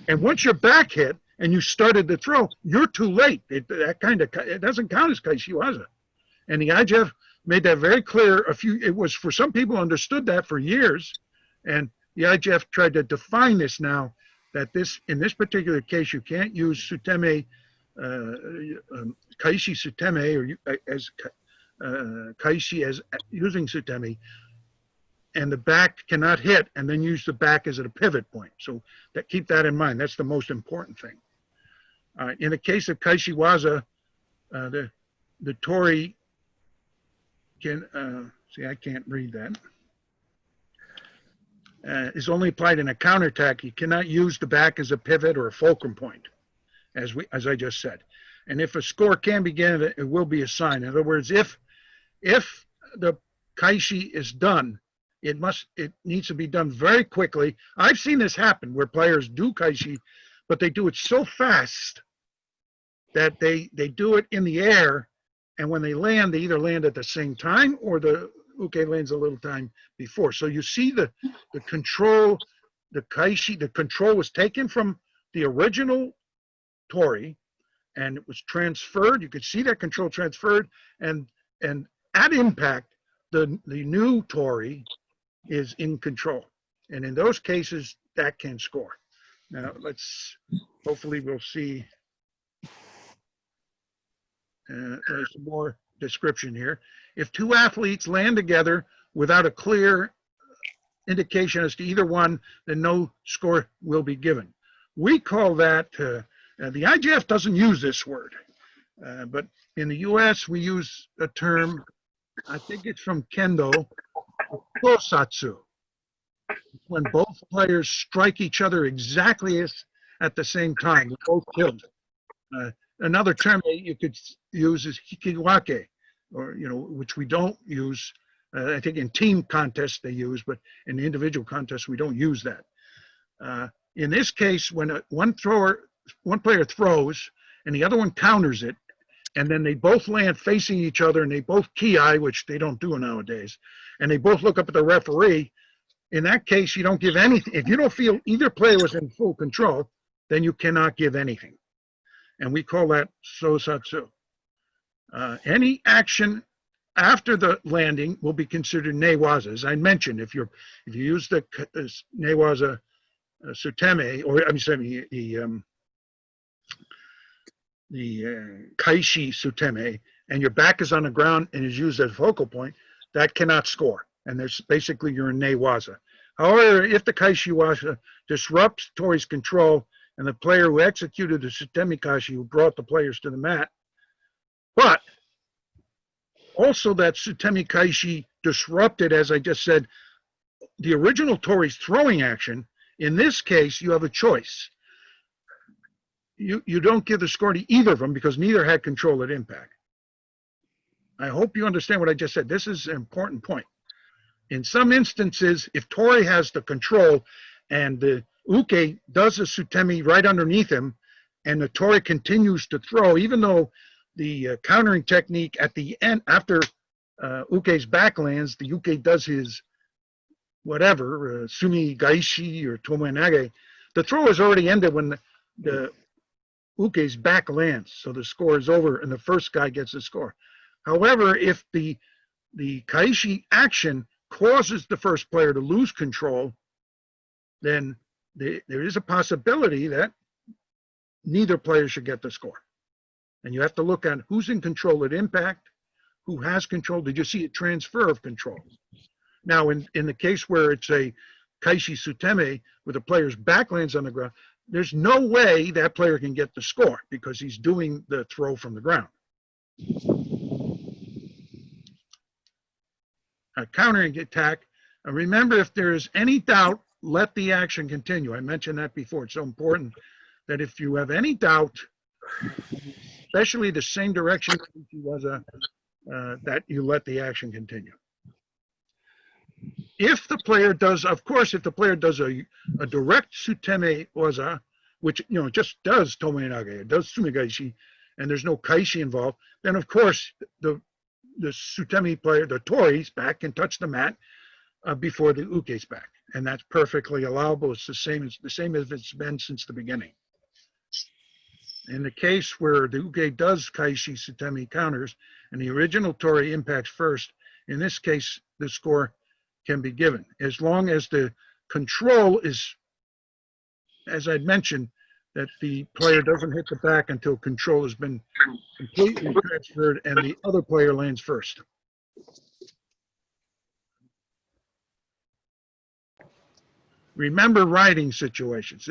And once your back hit and you started the throw, you're too late. It doesn't count as kaishiwaza. And the IJF made that very clear. It was for some people understood that for years, and the IJF tried to define this now that in this particular case you can't use suteme, kaishi suteme, or as kaishi as using suteme, and the back cannot hit, and then use the back as a pivot point. So keep that in mind. That's the most important thing. In the case of kaishiwaza, the tori can see. I can't read that. Is only applied in a counterattack. You cannot use the back as a pivot or a fulcrum point, as I just said. And if a score can be given, it will be assigned. In other words, if the kaishi is done, it needs to be done very quickly. I've seen this happen where players do kaishi, but they do it so fast that they do it in the air, and when they either land at the same time or the uke lands a little time before. So you see the control, the kaishi, the control was taken from the original tori, and it was transferred. You could see that control transferred, and at impact, the new tori is in control. And in those cases, that can score. Now, hopefully we'll see there's some more description here. If two athletes land together without a clear indication as to either one, then no score will be given. We call that, the IJF doesn't use this word, but in the US we use a term, I think it's from Kendo, kosatsu, when both players strike each other exactly at the same time, they're both killed. Another term that you could use is hikiwake, or which we don't use. I think in team contests they use, but in individual contests we don't use that. In this case, when one player throws and the other one counters it, and then they both land facing each other and they both ki, which they don't do nowadays, and they both look up at the referee, in that case you don't give anything. If you don't feel either player was in full control, then you cannot give anything. And we call that sosatsu. Any action after the landing will be considered newaza. As I mentioned, if you use the newaza suteme, or I'm sorry, the kaishi suteme, and your back is on the ground and is used as a focal point, that cannot score. And there's basically you're in newaza. However, if the kaishiwaza disrupts tori's control and the player who executed the sutemi kashi who brought the players to the mat, but also that sutemi kaishi disrupted, as I just said, the original tori's throwing action. In this case, you have a choice. You don't give the score to either of them because neither had control at impact. I hope you understand what I just said. This is an important point. In some instances, if tori has the control and the uke does a sutemi right underneath him, and the tori continues to throw, even though the countering technique at the end, after uke's back lands, the uke does his whatever, sumi gaishi or tomoenage, the throw is already ended when the uke's back lands, so the score is over and the first guy gets the score. However, if the kaishi action causes the first player to lose control, then there is a possibility that neither player should get the score. And you have to look at who's in control at impact, who has control. Did you see a transfer of control? Now, in the case where it's a Kaishi Suteme with the player's back lands on the ground, there's no way that player can get the score because he's doing the throw from the ground. A countering attack. Remember, if there is any doubt, let the action continue. I mentioned that before. It's so important that if you have any doubt, especially the same direction that you let the action continue. If the player does, of course, if the player does a direct Suteme Waza, which, just does Tomoenage, it does Sumigaishi, and there's no Kaishi involved, then of course the Sutemi player, the Tori's back can touch the mat before the Uke's back. And that's perfectly allowable. It's the same as it's been since the beginning. In the case where the Uke does Kaishi Sutemi counters and the original Tori impacts first, in this case, the score can be given. As long as the control is, as I'd mentioned, that the player doesn't hit the back until control has been completely transferred and the other player lands first. Remember riding situations.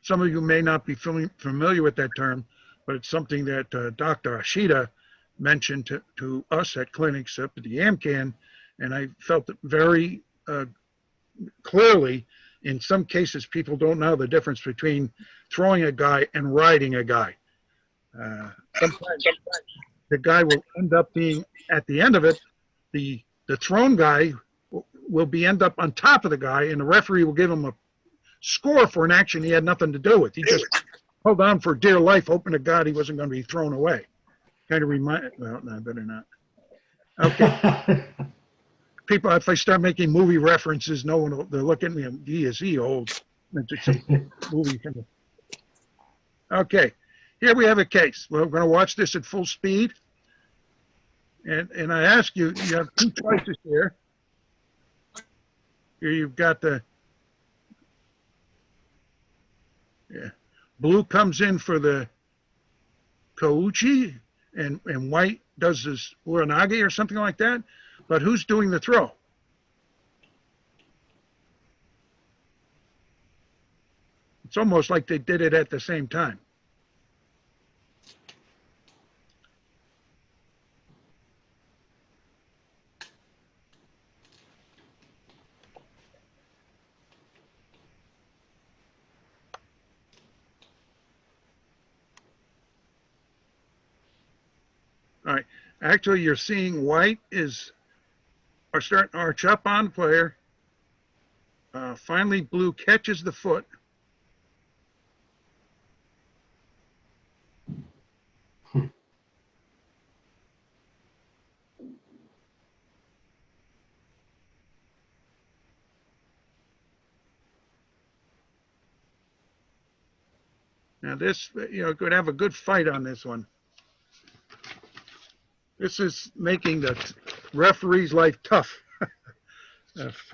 Some of you may not be familiar with that term, but it's something that Dr. Ashida mentioned to us at clinics up at the AMCAN, and I felt it very clearly. In some cases, people don't know the difference between throwing a guy and riding a guy. Sometimes the guy will end up being, at the end of it, the thrown guy will end up on top of the guy, and the referee will give him a score for an action he had nothing to do with. He just held on for dear life, hoping to God he wasn't going to be thrown away. Kind of well, no, better not. Okay. People, if I start making movie references, no one will, they'll look at me and, is he old? It's a movie from Okay, here we have a case. We're going to watch this at full speed. And I ask you, you have two choices here. Here you've got blue comes in for the Kouchi, and white does this Uranage or something like that. But who's doing the throw? It's almost like they did it at the same time. All right. Actually, you're seeing white are starting to arch up on the player. Finally, blue catches the foot. Now this, could have a good fight on this one. This is making the referee's life tough.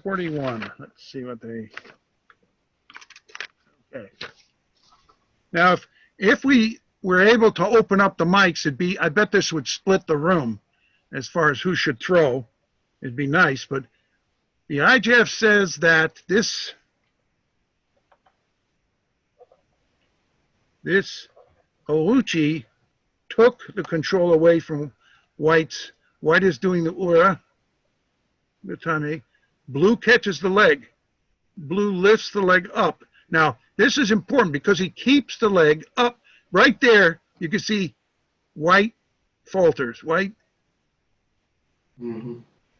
41. Let's see what they. Okay. Now, if we were able to open up the mics, I bet this would split the room as far as who should throw. It'd be nice, but the IJF says that this Ouchi took the control away from white's. White is doing the Ura, the Tame. Blue catches the leg. Blue lifts the leg up. Now, this is important because he keeps the leg up. Right there, you can see white falters. White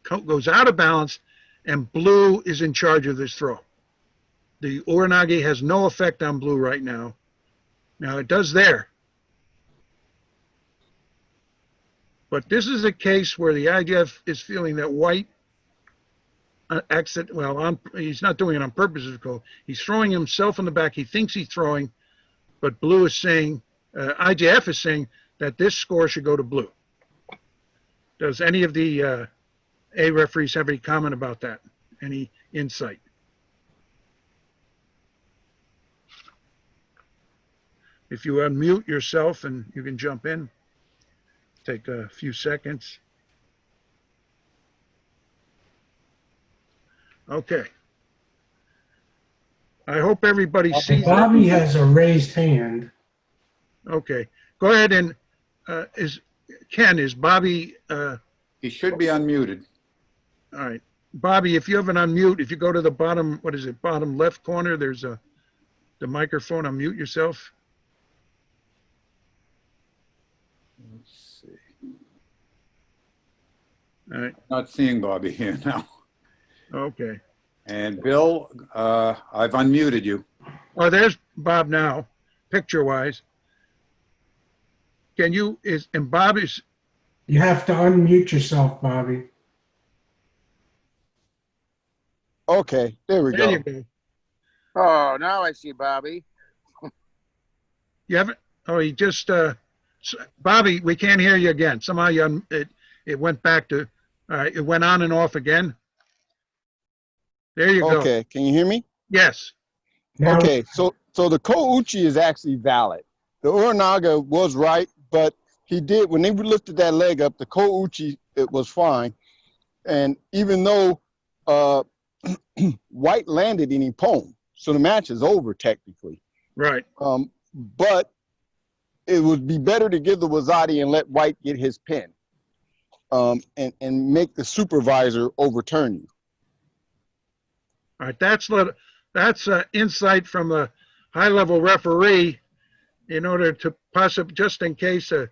goes out of balance, and blue is in charge of this throw. The Uranage has no effect on blue right now. Now, it does there. But this is a case where the IJF is feeling that white he's not doing it on purpose. He's throwing himself in the back. He thinks he's throwing, but blue is saying, IJF is saying that this score should go to blue. Does any of the A referees have any comment about that? Any insight? If you unmute yourself and you can jump in, take a few seconds. Okay. I hope everybody sees it. Bobby has a raised hand. Okay, go ahead and, is Bobby, He should be unmuted. all right. Bobby, if you have an unmute, if you go to the bottom, what is it, bottom left corner, there's the microphone, unmute yourself. Let's see. All right, Not seeing Bobby here now. okay. And Bill, I've unmuted you. Oh, there's Bob now, picture-wise. Can you, and Bob is, You have to unmute yourself, Bobby. Okay, there we there you go. go. Oh, now I see Bobby. You haven't, oh, he just, Bobby, we can't hear you again. Somehow it went back to, all right, it went on and off again. There you go. Okay, can you hear me? Yes, Now, Okay, so the Ko-uchi is actually valid. The Uranaga was right, but he did, when they lifted that leg up, the Ko-uchi, it was fine. And even though White landed in Ippon, so the match is over technically. right. But it would be better to give the Wazadi and let White get his pin, and make the supervisor overturn you. All right, that's insight from a high-level referee in order to possibly, just in case, to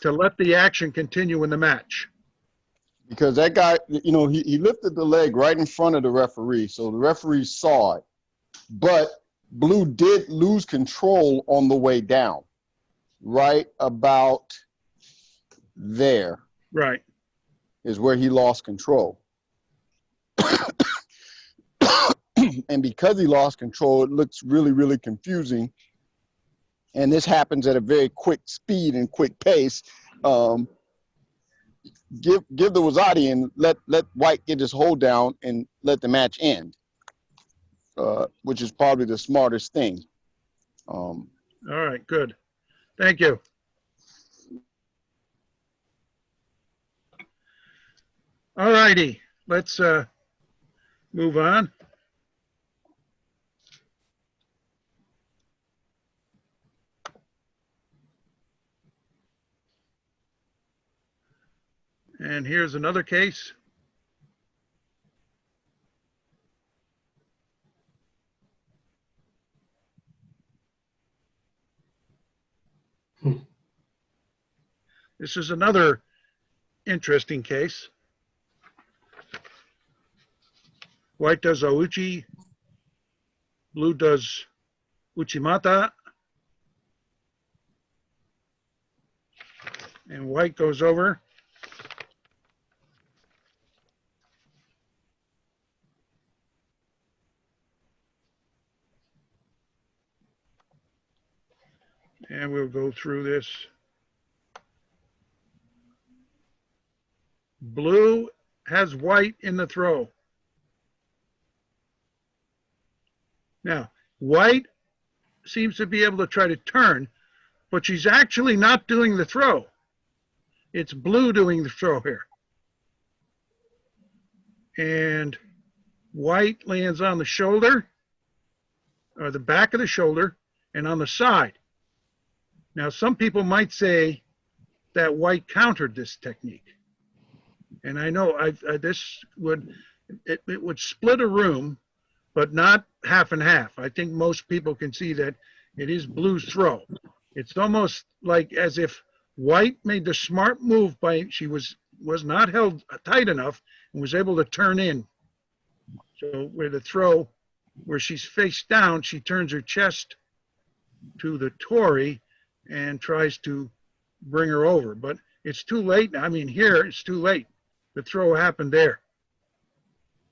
let the action continue in the match. Because that guy, you know, he lifted the leg right in front of the referee, so the referee saw it. But Blue did lose control on the way down, right about there Right. is where he lost control. And because he lost control, it looks really, really confusing. And this happens at a very quick speed and quick pace. Give the Wazadi and let White get his hold down and let the match end, which is probably the smartest thing. All right, good. Thank you. All righty, let's move on. And here's another case. This is another interesting case. White does Ouchi, Blue does Uchimata, and White goes over. And we'll go through this. Blue has White in the throw. Now, White seems to be able to try to turn, but she's actually not doing the throw. It's Blue doing the throw here. And White lands on the shoulder, or the back of the shoulder, and on the side. Now, some people might say that White countered this technique. And I know this would, it would split a room, but not half and half. I think most people can see that it is Blue's throw. It's almost like as if White made the smart move by, she was not held tight enough and was able to turn in. So where the throw, where she's face down, she turns her chest to the Tory and tries to bring her over. But it's too late. I mean, here it's too late. The throw happened there.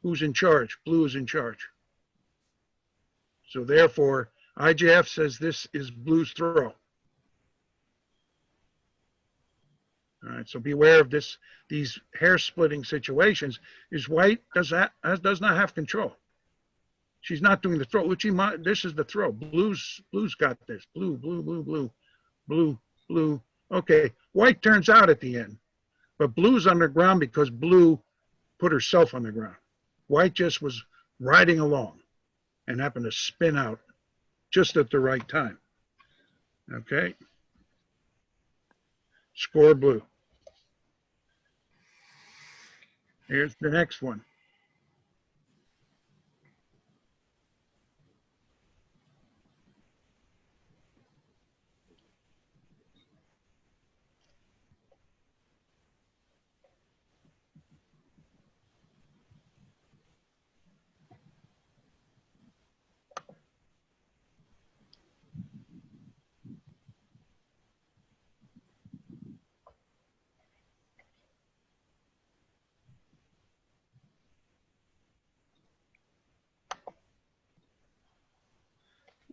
Who's in charge? Blue is in charge. So therefore, IJF says this is Blue's throw. All right, so beware of this. These hair-splitting situations. Is White does not have control. She's not doing the throw. This is the throw. Blue's got this. Blue. Okay, White turns out at the end, but Blue's underground because Blue put herself on the ground. White just was riding along. and happened to spin out just at the right time. Okay. Score blue. Here's the next one.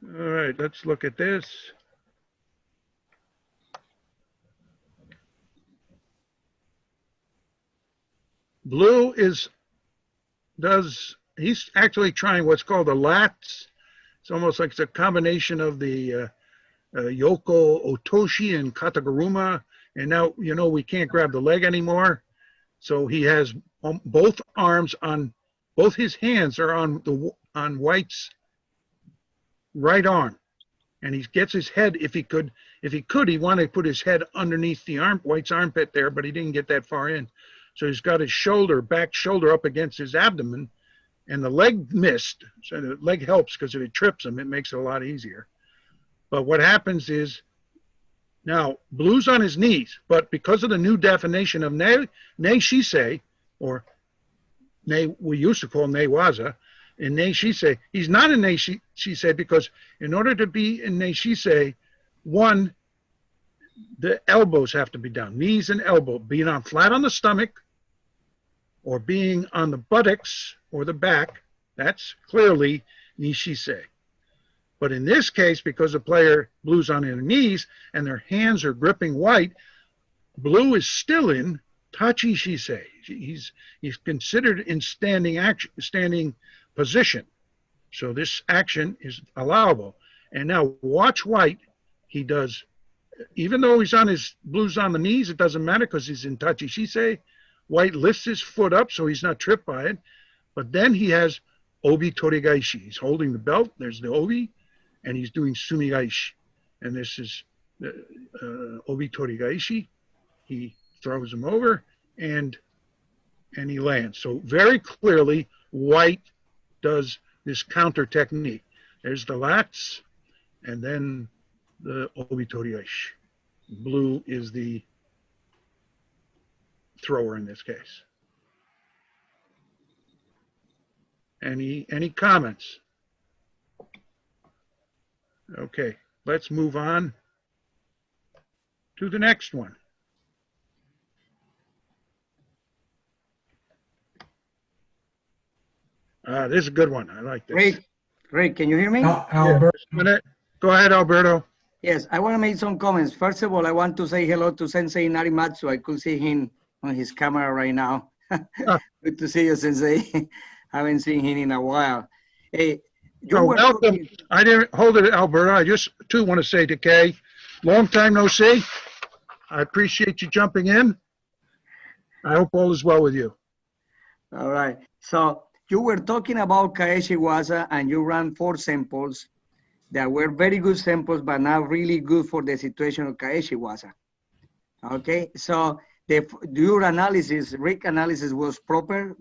All right, let's look at this. Blue he's actually trying what's called a lats. It's almost like it's a combination of the Yoko Otoshi and Kataguruma. And now, we can't grab the leg anymore. So he has both arms on, both his hands are on White's right arm. And he gets his head, if he could, he wanted to put his head underneath the White's armpit there, but he didn't get that far in. So he's got his back shoulder up against his abdomen, and the leg missed. So the leg helps because if it trips him, it makes it a lot easier. But what happens is, now Blue's on his knees, but because of the new definition of ne shisei, or we used to call ne waza, in ne shisei, he's not in ne shisei because in order to be in ne shisei, one, the elbows have to be down, knees and elbow, being on flat on the stomach or being on the buttocks or the back. That's clearly ne shisei. But in this case, because the player Blue's on their knees and their hands are gripping White, Blue is still in tachi shisei. He's considered in standing position. So this action is allowable. And now watch White. He does, even though Blue's on the knees, it doesn't matter because he's in tachi shisei. White lifts his foot up so he's not tripped by it. But then he has obi torigaishi. He's holding the belt. There's the obi. And he's doing sumigaishi. And this is obi torigaishi. He throws him over and he lands. So very clearly, White does this counter technique. There's the lats and then the obi torigaishi. Blue is the thrower in this case. Any comments? Okay, let's move on to the next one. This is a good one. I like this. Great. Can you hear me? Albert, Go ahead, Alberto. Yes, I want to make some comments. First of all, I want to say hello to Sensei Narimatsu. I could see him on his camera right now. Good to see you, Sensei. Haven't seen him in a while. Hey, welcome. I didn't hold it, Alberto. I just too want to say to Kay, long time no see. I appreciate you jumping in. I hope all is well with you. All right. So you were talking about Kaeshi Waza and you ran 4 samples that were very good samples, but not really good for the situation of Kaeshi Waza. Okay. So your analysis, Rick analysis was proper.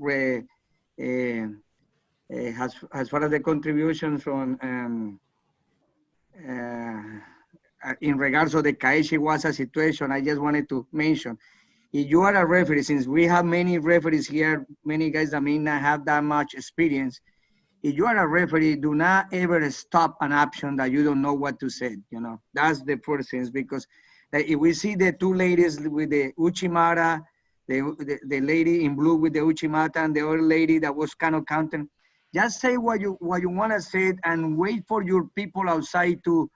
As far as the contributions from in regards to the Kaeshi Waza situation, I just wanted to mention, if you are a referee, since we have many referees here, many guys that may not have that much experience, if you are a referee, do not ever stop an option that you don't know what to say. That's the first thing, because if we see the 2 ladies with the Uchimata, the lady in blue with the Uchimata and the other lady that was kind of counting, just say what you want to say and wait for your people outside to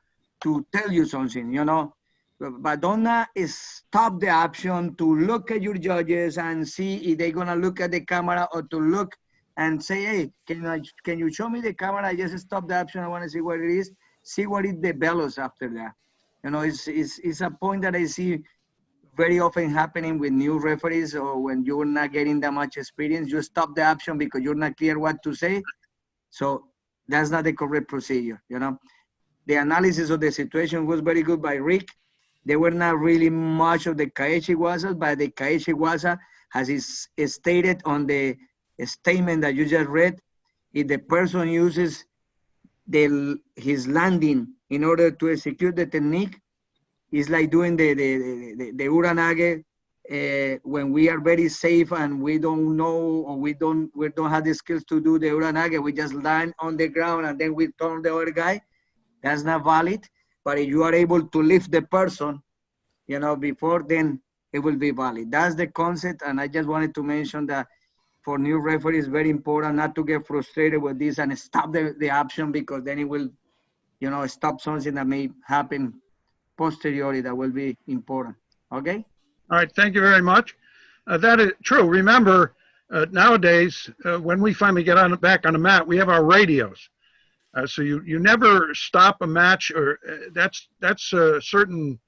tell you something, But don't stop the option to look at your judges and see if they're gonna look at the camera, or to look and say, hey, can you show me the camera? I just stop the option. I want to see what it is. See what it develops after that. It's a point that I see very often happening with new referees, or when you're not getting that much experience, you stop the option because you're not clear what to say. So that's not the correct procedure, you know. The analysis of the situation was very good by Rick. There were not really much of the Kaechiwasas, but the Kaechiwasa, as is stated on the statement that you just read, if the person uses his landing in order to execute the technique, it's like doing the uranage when we are very safe and we don't know, or we don't have the skills to do the uranage. We just land on the ground and then we turn the other guy. That's not valid. But if you are able to lift the person, you know, before, then it will be valid. That's the concept. And I just wanted to mention that for new referees, it's very important not to get frustrated with this and stop the action, because then it will, you know, stop something that may happen posteriorly that will be important. Okay? All right, thank you very much. That is true. Remember, nowadays, when we finally get back on the mat, we have our radios. So you never stop a match, or that's a certain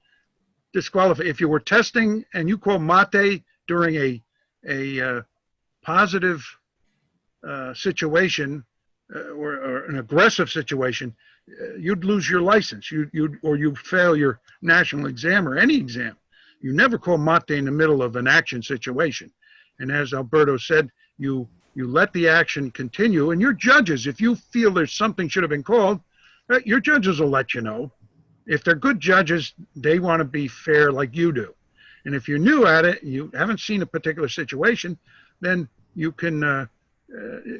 disqualify. If you were testing and you call mate during a positive situation or an aggressive situation, you'd lose your license. Or you'd fail your national exam or any exam. You never call mate in the middle of an action situation. And as Alberto said, you let the action continue, and your judges, if you feel there's something should have been called, your judges will let you know. If they're good judges, they want to be fair like you do. And if you're new at it, you haven't seen a particular situation, then you can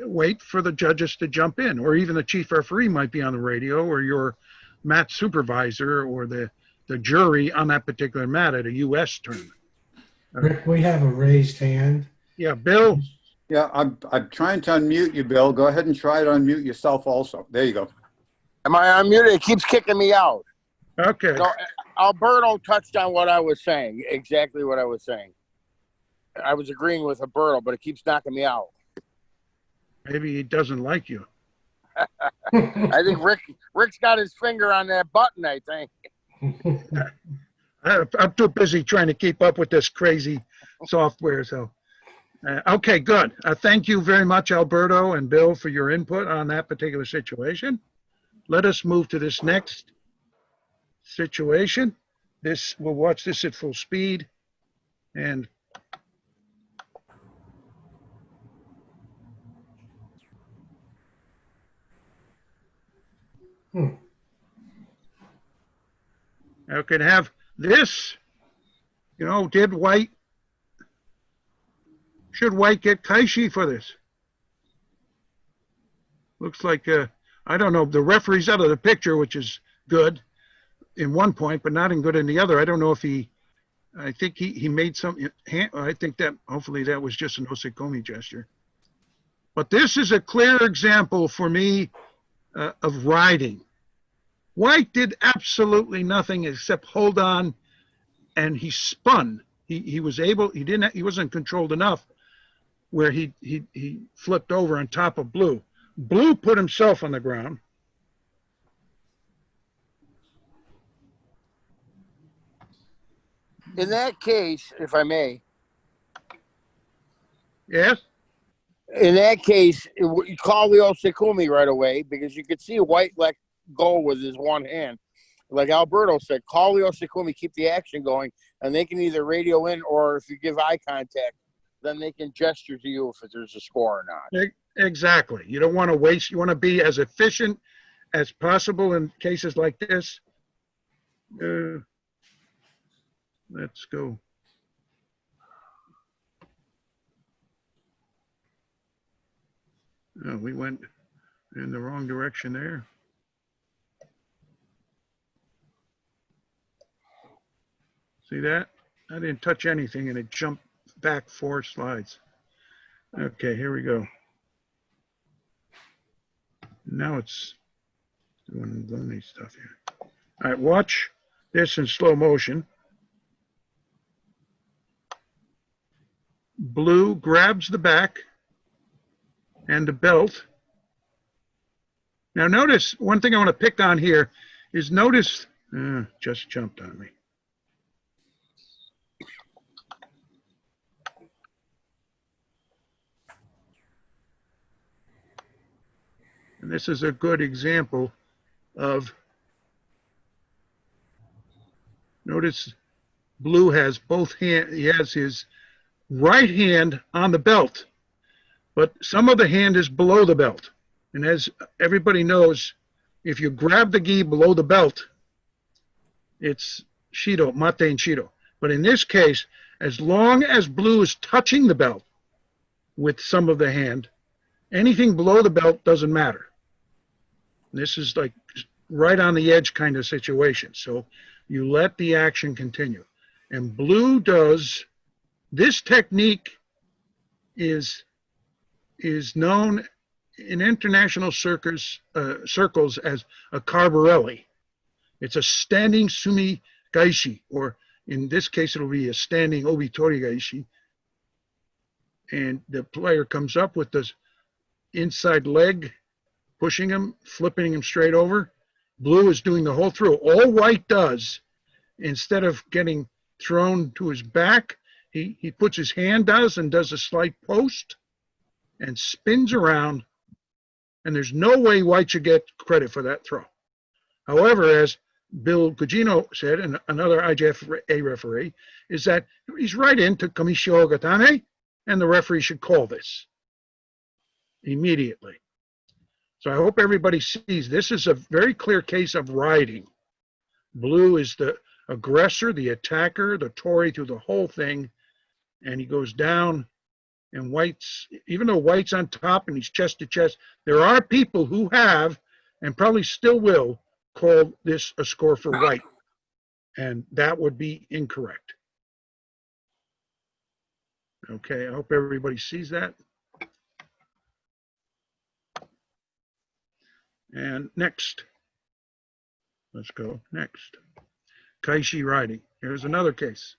wait for the judges to jump in, or even the chief referee might be on the radio, or your mat supervisor, or the jury on that particular mat at a U.S. tournament. Rick, we have a raised hand. Yeah, Bill. Yeah, I'm trying to unmute you, Bill. Go ahead and try to unmute yourself also. There you go. Am I unmuted? It keeps kicking me out. Okay. So Alberto touched on what I was saying, exactly what I was saying. I was agreeing with Alberto, but it keeps knocking me out. Maybe he doesn't like you. I think Rick's got his finger on that button, I think. I'm too busy trying to keep up with this crazy software. So, okay, good. Thank you very much, Alberto and Bill, for your input on that particular situation. Let us move to this next situation. We'll watch this at full speed. And I can have this, you know, should White get Kaishi for this? Looks like, I don't know, the referee's out of the picture, which is good in one point, but not in good in the other. I don't know if I think he made some, I think that hopefully that was just an Osekomi gesture. But this is a clear example for me of riding. White did absolutely nothing except hold on, and he spun. He wasn't controlled enough where he flipped over on top of Blue. Blue put himself on the ground. In that case, if I may. Yes? In that case, you call the Osekumi right away, because you could see White let go with his one hand. Like Alberto said, call the Osekumi, keep the action going, and they can either radio in, or if you give eye contact, then they can gesture to you if there's a score or not. Exactly. You don't want to waste. You want to be as efficient as possible in cases like this. Let's go. Oh, we went in the wrong direction there. See that? I didn't touch anything and it jumped back 4 slides. Okay, here we go. Now it's doing lonely stuff here. All right, watch this in slow motion. Blue grabs the back and the belt. Now notice, one thing I want to pick on here is notice, just jumped on me. And this is a good example of, notice Blue has both hands, he has his right hand on the belt, but some of the hand is below the belt. And as everybody knows, if you grab the gi below the belt, it's Shido, mate and Shido. But in this case, as long as Blue is touching the belt with some of the hand, anything below the belt doesn't matter. This is like right on the edge kind of situation. So you let the action continue. And Blue does, this technique is known in international circles as a carbarelli. It's a standing sumi gaishi, or in this case, it'll be a standing obitori gaishi. And the player comes up with this inside leg, pushing him, flipping him straight over. Blue is doing the whole throw. All White does, instead of getting thrown to his back, he puts his hand down and does a slight post and spins around. And there's no way White should get credit for that throw. However, as Bill Gugino said, and another IJF referee, is that he's right into Kamisho Gatame, and the referee should call this immediately. So I hope everybody sees this is a very clear case of riding. Blue is the aggressor, the attacker, the Tory through the whole thing, and he goes down. And White's, even though White's on top and he's chest to chest, there are people who have, and probably still will, call this a score for White. And that would be incorrect. Okay, I hope everybody sees that. And next. Let's go next. Kaishi riding. Here's another case.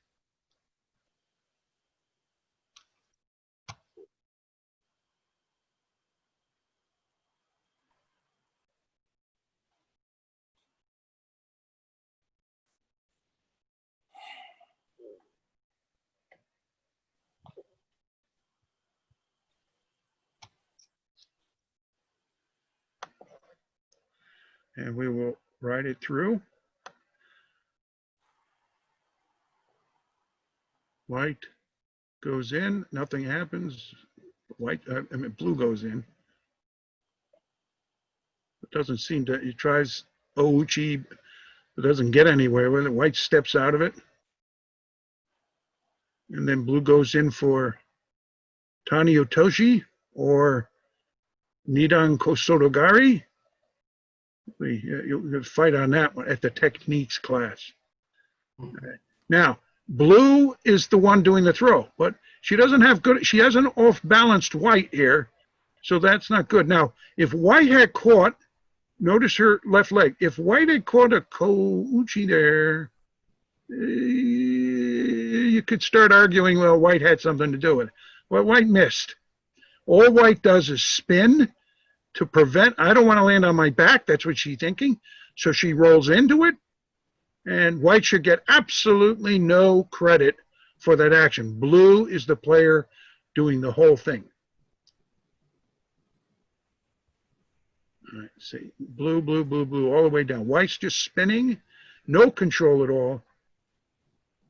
And we will ride it through. White goes in, nothing happens. Blue goes in. It doesn't seem to, he tries Ouchi, but doesn't get anywhere with it. White steps out of it. And then Blue goes in for Tani Otoshi or Nidan Kosotogari. You'll fight on that one at the techniques class. Okay. Now, Blue is the one doing the throw, but she doesn't have good, she has an off-balanced White here, so that's not good. Now, if White had caught, notice her left leg, if White had caught a Kouchi there, you could start arguing, well, White had something to do with it. Well, White missed. All White does is spin to prevent, I don't want to land on my back, that's what she's thinking, so she rolls into it, and White should get absolutely no credit for that action. Blue is the player doing the whole thing. All right, see, blue, blue, blue, blue, all the way down. White's just spinning, no control at all.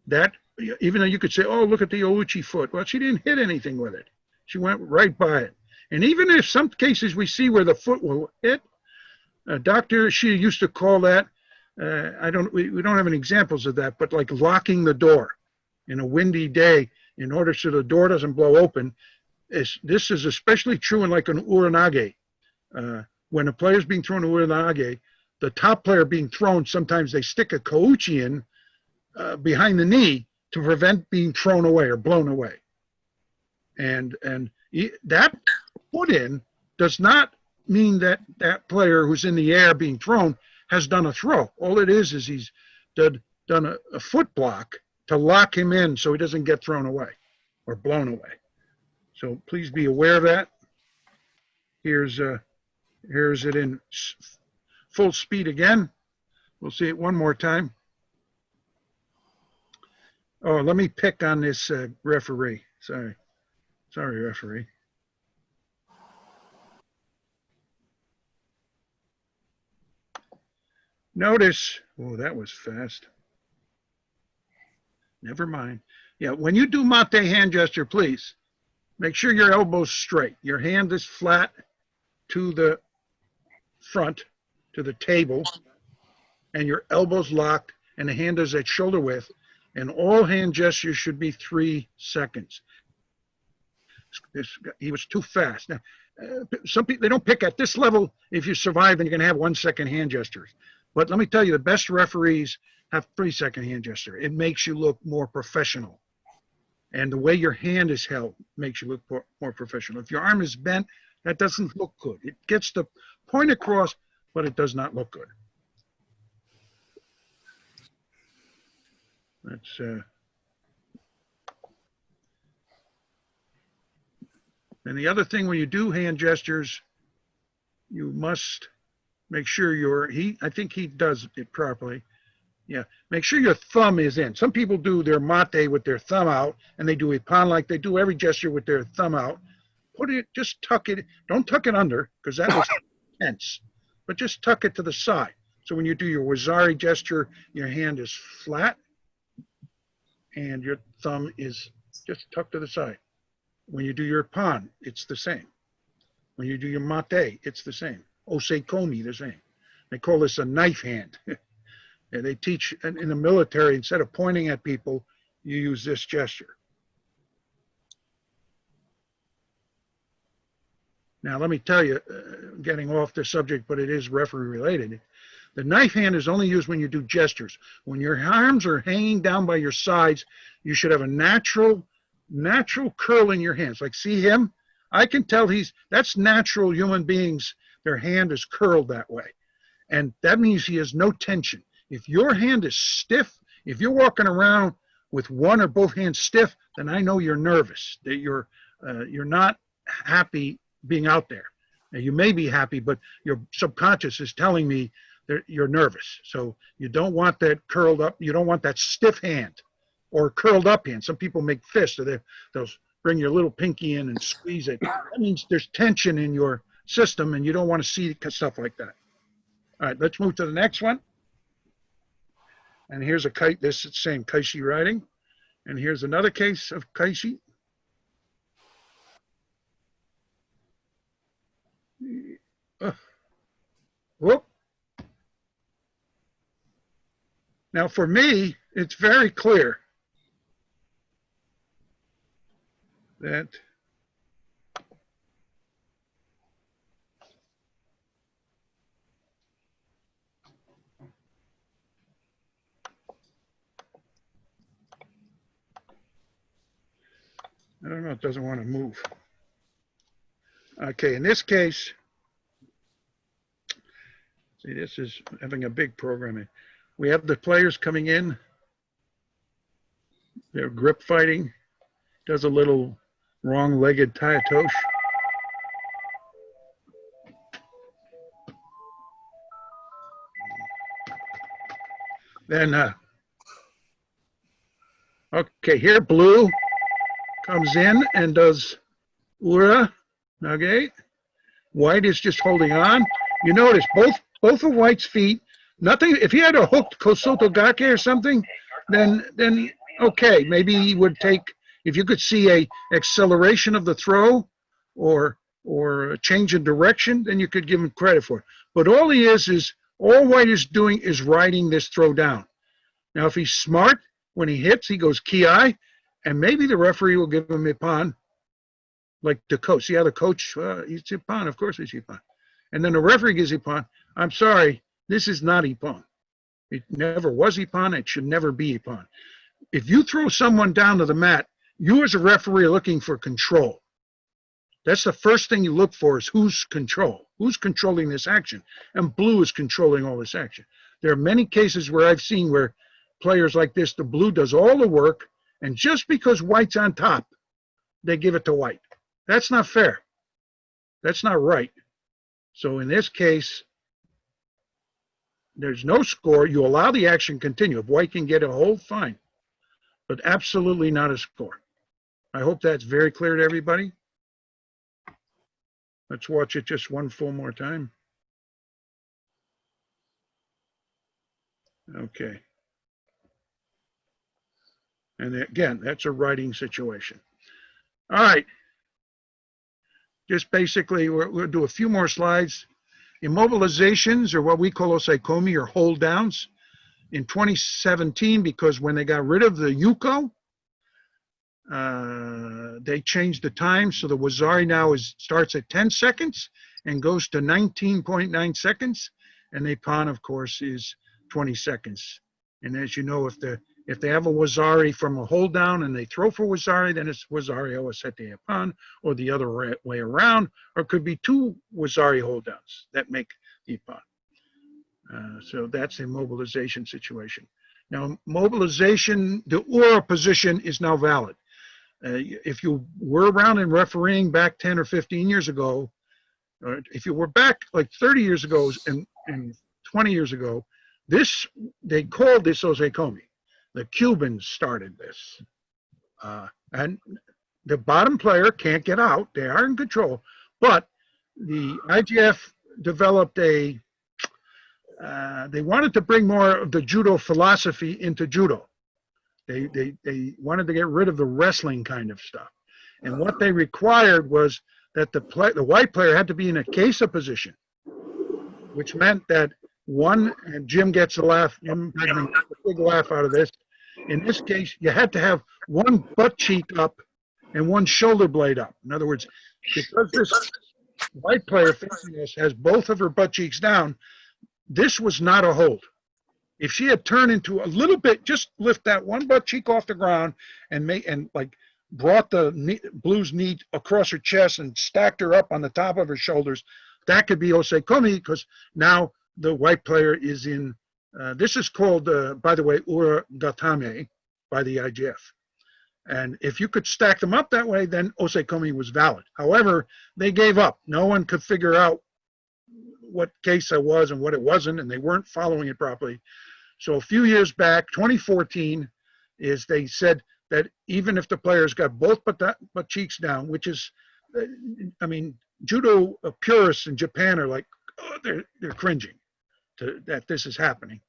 That, even though you could say, oh, look at the Ouchi foot. Well, she didn't hit anything with it. She went right by it. And even if some cases we see where the foot will hit, Dr. She used to call that, we don't have any examples of that, but like locking the door in a windy day in order so the door doesn't blow open. This is especially true in like an uranage. When a player's being thrown an uranage, the top player being thrown, sometimes they stick a kouchi in behind the knee to prevent being thrown away or blown away. And that put in does not mean that that player who's in the air being thrown has done a throw. All it is he's done a foot block to lock him in so he doesn't get thrown away or blown away. So please be aware of that. Here's it in full speed again. We'll see it one more time. Oh, let me pick on this referee. Sorry, referee. Notice, oh, that was fast. Never mind. Yeah, when you do mate hand gesture, please make sure your elbow's straight. Your hand is flat to the front, to the table, and your elbow's locked, and the hand is at shoulder width. And all hand gestures should be 3 seconds. He was too fast. Now, some people, they don't pick at this level. If you survive, and you're going to have 1 second hand gestures. But let me tell you, the best referees have 3 second hand gesture. It makes you look more professional. And the way your hand is held makes you look more professional. If your arm is bent, that doesn't look good. It gets the point across, but it does not look good. That's and the other thing when you do hand gestures, you must make sure I think he does it properly. Yeah, make sure your thumb is in. Some people do their mate with their thumb out, and they do ipan like they do every gesture with their thumb out. Just tuck it. Don't tuck it under, because that looks tense. But just tuck it to the side. So when you do your wazari gesture, your hand is flat, and your thumb is just tucked to the side. When you do your pan, it's the same. When you do your mate, it's the same. Osekomi, the same. They call this a knife hand. And they teach in the military, instead of pointing at people, you use this gesture. Now, let me tell you, getting off the subject, but it is referee related. The knife hand is only used when you do gestures. When your arms are hanging down by your sides, you should have a natural curl in your hands. Like, see him? I can tell that's natural human beings. Their hand is curled that way. And that means he has no tension. If your hand is stiff, if you're walking around with one or both hands stiff, then I know you're nervous, that you're not happy being out there. Now, you may be happy, but your subconscious is telling me that you're nervous. So you don't want that curled up. You don't want that stiff hand or curled up hand. Some people make fists, so they'll bring your little pinky in and squeeze it. That means there's tension in your system, and you don't want to see stuff like that. All right, let's move to the next one. And here's this same kaishi riding. And here's another case of kaishi. Whoop. Now for me, it's very clear that I don't know, it doesn't want to move. Okay, in this case, see, this is having a big programming. We have the players coming in. They're grip fighting. Does a little wrong-legged tayatosh. Then, okay, here blue comes in and does ura, okay? White is just holding on. You notice both of White's feet, nothing, if he had a hooked kosoto gake or something, then okay, maybe he would take, if you could see a acceleration of the throw or a change in direction, then you could give him credit for it. But all all White is doing is riding this throw down. Now, if he's smart, when he hits, he goes ki, and maybe the referee will give him ipan, like the coach. See how the coach, he's ipan, of course he's ipan. And then the referee gives ipan. I'm sorry, this is not ipan. It never was ipan, it should never be ipan. If you throw someone down to the mat, you as a referee are looking for control. That's the first thing you look for, is who's controlling this action. And blue is controlling all this action. There are many cases where I've seen where players like this, the blue does all the work, and just because White's on top, they give it to White. That's not fair. That's not right. So in this case, there's no score. You allow the action continue. If White can get a hold, fine. But absolutely not a score. I hope that's very clear to everybody. Let's watch it just one full more time. Okay. And again, that's a writing situation. All right. Just basically, we'll do a few more slides. Immobilizations, or what we call osaikomi, or hold downs. In 2017, because when they got rid of the yuko, they changed the time. So the wazari now starts at 10 seconds and goes to 19.9 seconds. And the pawn, of course, is 20 seconds. And as you know, if they have a wazari from a hold down and they throw for wazari, then it's wazari osete pawn, or the other way around, or it could be two wazari hold downs that make the pawn. So that's a mobilization situation. Now, mobilization, the ura position is now valid. If you were around in refereeing back 10 or 15 years ago, or if you were back like 30 years ago and 20 years ago, they called this osaikomi. The Cubans started this. And the bottom player can't get out. They are in control. But the IJF developed they wanted to bring more of the judo philosophy into judo. They wanted to get rid of the wrestling kind of stuff. And what they required was that the white player had to be in a kesa position, which meant that and Jim gets a laugh, Jim gets a big laugh out of this. In this case, you had to have one butt cheek up and one shoulder blade up. In other words, because this white player facing us has both of her butt cheeks down, this was not a hold. If she had turned into a little bit, just lift that one butt cheek off the ground and brought the blue's knee across her chest and stacked her up on the top of her shoulders, that could be osaikomi, because now the white player is in, this is called, by the way, ura gatame by the IJF. And if you could stack them up that way, then osaikomi was valid. However, they gave up. No one could figure out what kesa was and what it wasn't, and they weren't following it properly. So a few years back, 2014, they said that even if the players got both butt cheeks down, which is, judo purists in Japan are like, oh, they're cringing that this is happening.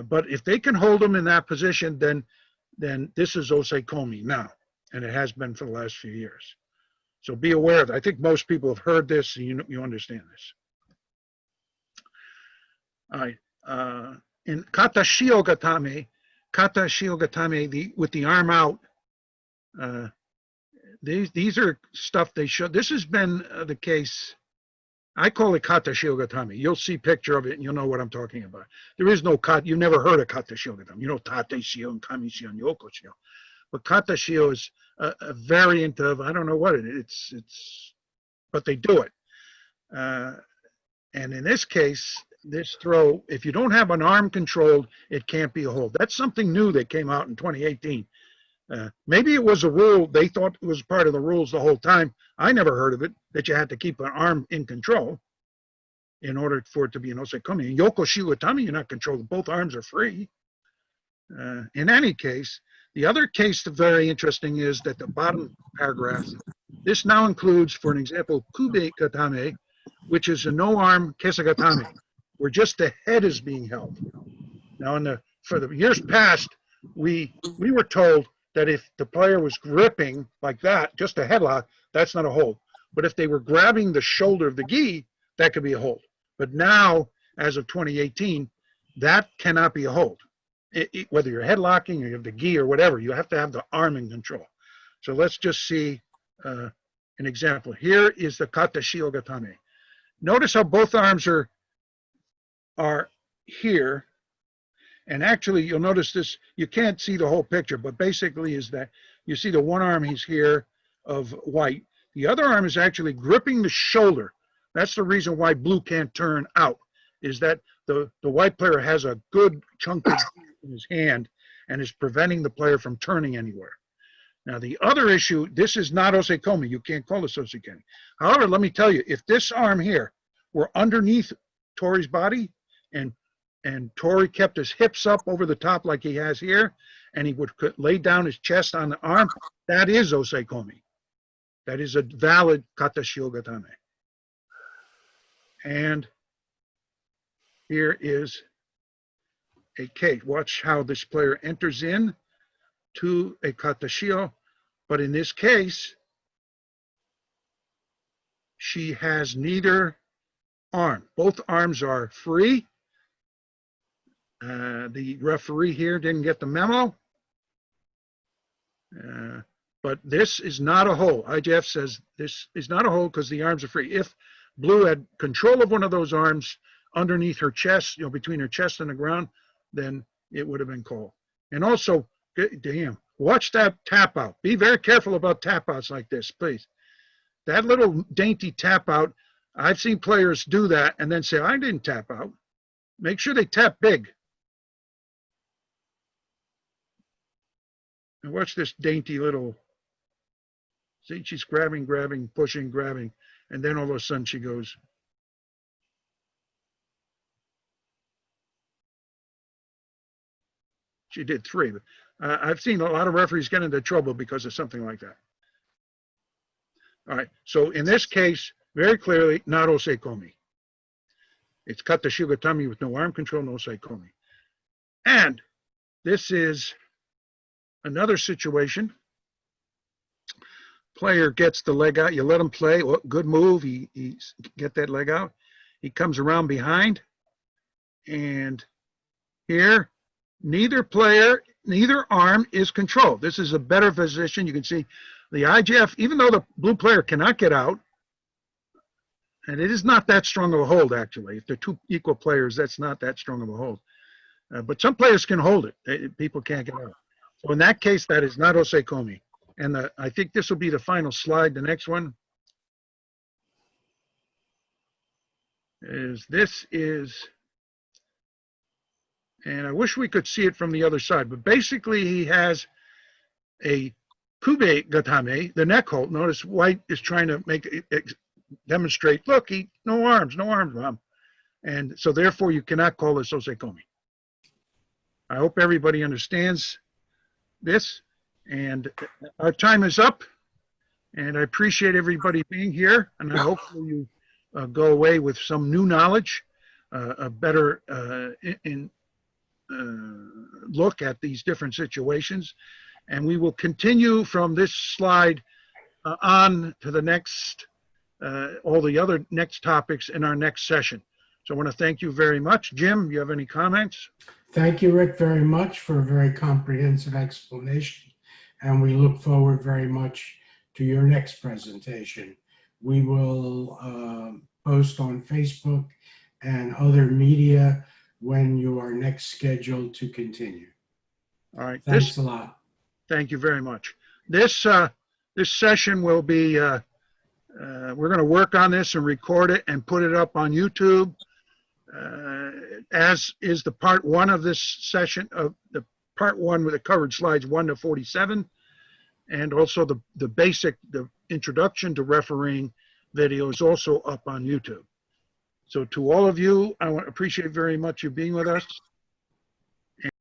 But if they can hold them in that position, then this is osaikomi now, and it has been for the last few years. So be aware of it. I think most people have heard this, and you understand this. All right. In kata shiogatame, with the arm out, these are stuff they show. This has been the case. I call it kata shiogatame. You'll see a picture of it and you'll know what I'm talking about. There is no kata. You've never heard of kata shiogatame. You know tate shio and kami shio and yoko shio. But kata shio is a variant of, I don't know what it is. But they do it. And in this case, this throw, if you don't have an arm controlled, it can't be a hold. That's something new that came out in 2018. Maybe it was a rule. They thought it was part of the rules the whole time. I never heard of it, that you had to keep an arm in control in order for it to be an osaikomi. In yoko shiwatami, you're not controlled. Both arms are free. In any case, the other case that's very interesting is that the bottom paragraph, this now includes, for an example, kube katame, which is a no-arm kesagatame, where just the head is being held. Now, for the years past, we were told that if the player was gripping like that, just a headlock, that's not a hold. But if they were grabbing the shoulder of the gi, that could be a hold. But now, as of 2018, that cannot be a hold. Whether you're headlocking or you have the gi or whatever, you have to have the arm in control. So let's just see an example. Here is the kata shiogatame. Notice how both arms are here. And actually, you'll notice this, you can't see the whole picture, but basically is that you see the one arm, he's here of white. The other arm is actually gripping the shoulder. That's the reason why blue can't turn out, is that the white player has a good chunk of in his hand and is preventing the player from turning anywhere. Now, the other issue, this is not osaikomi. You can't call this osaikomi. However, let me tell you, if this arm here were underneath Tori's body and Tori kept his hips up over the top like he has here, and he would lay down his chest on the arm, that is osaikomi. That is a valid kata shiogatame. And here is a cage. Watch how this player enters in to a katashio, but in this case, she has neither arm. Both arms are free. The referee here didn't get the memo. But this is not a hole. IJF says this is not a hole because the arms are free. If Blue had control of one of those arms underneath her chest, between her chest and the ground, then it would have been called. And also, damn, watch that tap out. Be very careful about tap outs like this, please. That little dainty tap out, I've seen players do that and then say, I didn't tap out. Make sure they tap big. And watch this dainty little, see, she's grabbing, pushing, grabbing, and then all of a sudden she goes. She did 3. But, I've seen a lot of referees get into trouble because of something like that. All right, so in this case, very clearly, not oseikomi. It's kata shigatami with no arm control, no oseikomi. And this is another situation. Player gets the leg out. You let him play. Oh, good move. He get that leg out. He comes around behind. And here, neither arm is controlled. This is a better position. You can see the IJF, even though the blue player cannot get out, and it is not that strong of a hold, actually. If they're 2 equal players, that's not that strong of a hold. But some players can hold it. People can't get out. So in that case, that is not oseikomi. And I think this will be the final slide. The next one is and I wish we could see it from the other side, but basically he has a kube gatame, the neck hold. Notice White is trying to make it demonstrate, look, no arms, Mom. And so therefore you cannot call this oseikomi. I hope everybody understands this, and our time is up, and I appreciate everybody being here, and I hope you go away with some new knowledge, a better look at these different situations, and we will continue from this slide on to the next, all the other next topics in our next session. So I want to thank you very much. Jim, you have any comments? Thank you, Rick, very much for a very comprehensive explanation. And we look forward very much to your next presentation. We will post on Facebook and other media when you are next scheduled to continue. All right. Thanks a lot. Thank you very much. This session will be, we're going to work on this and record it and put it up on YouTube, as is the part 1 of this session, of the part 1 with the covered slides 1 to 47, and also the introduction to refereeing video is also up on YouTube. So to all of you, I appreciate very much you being with us.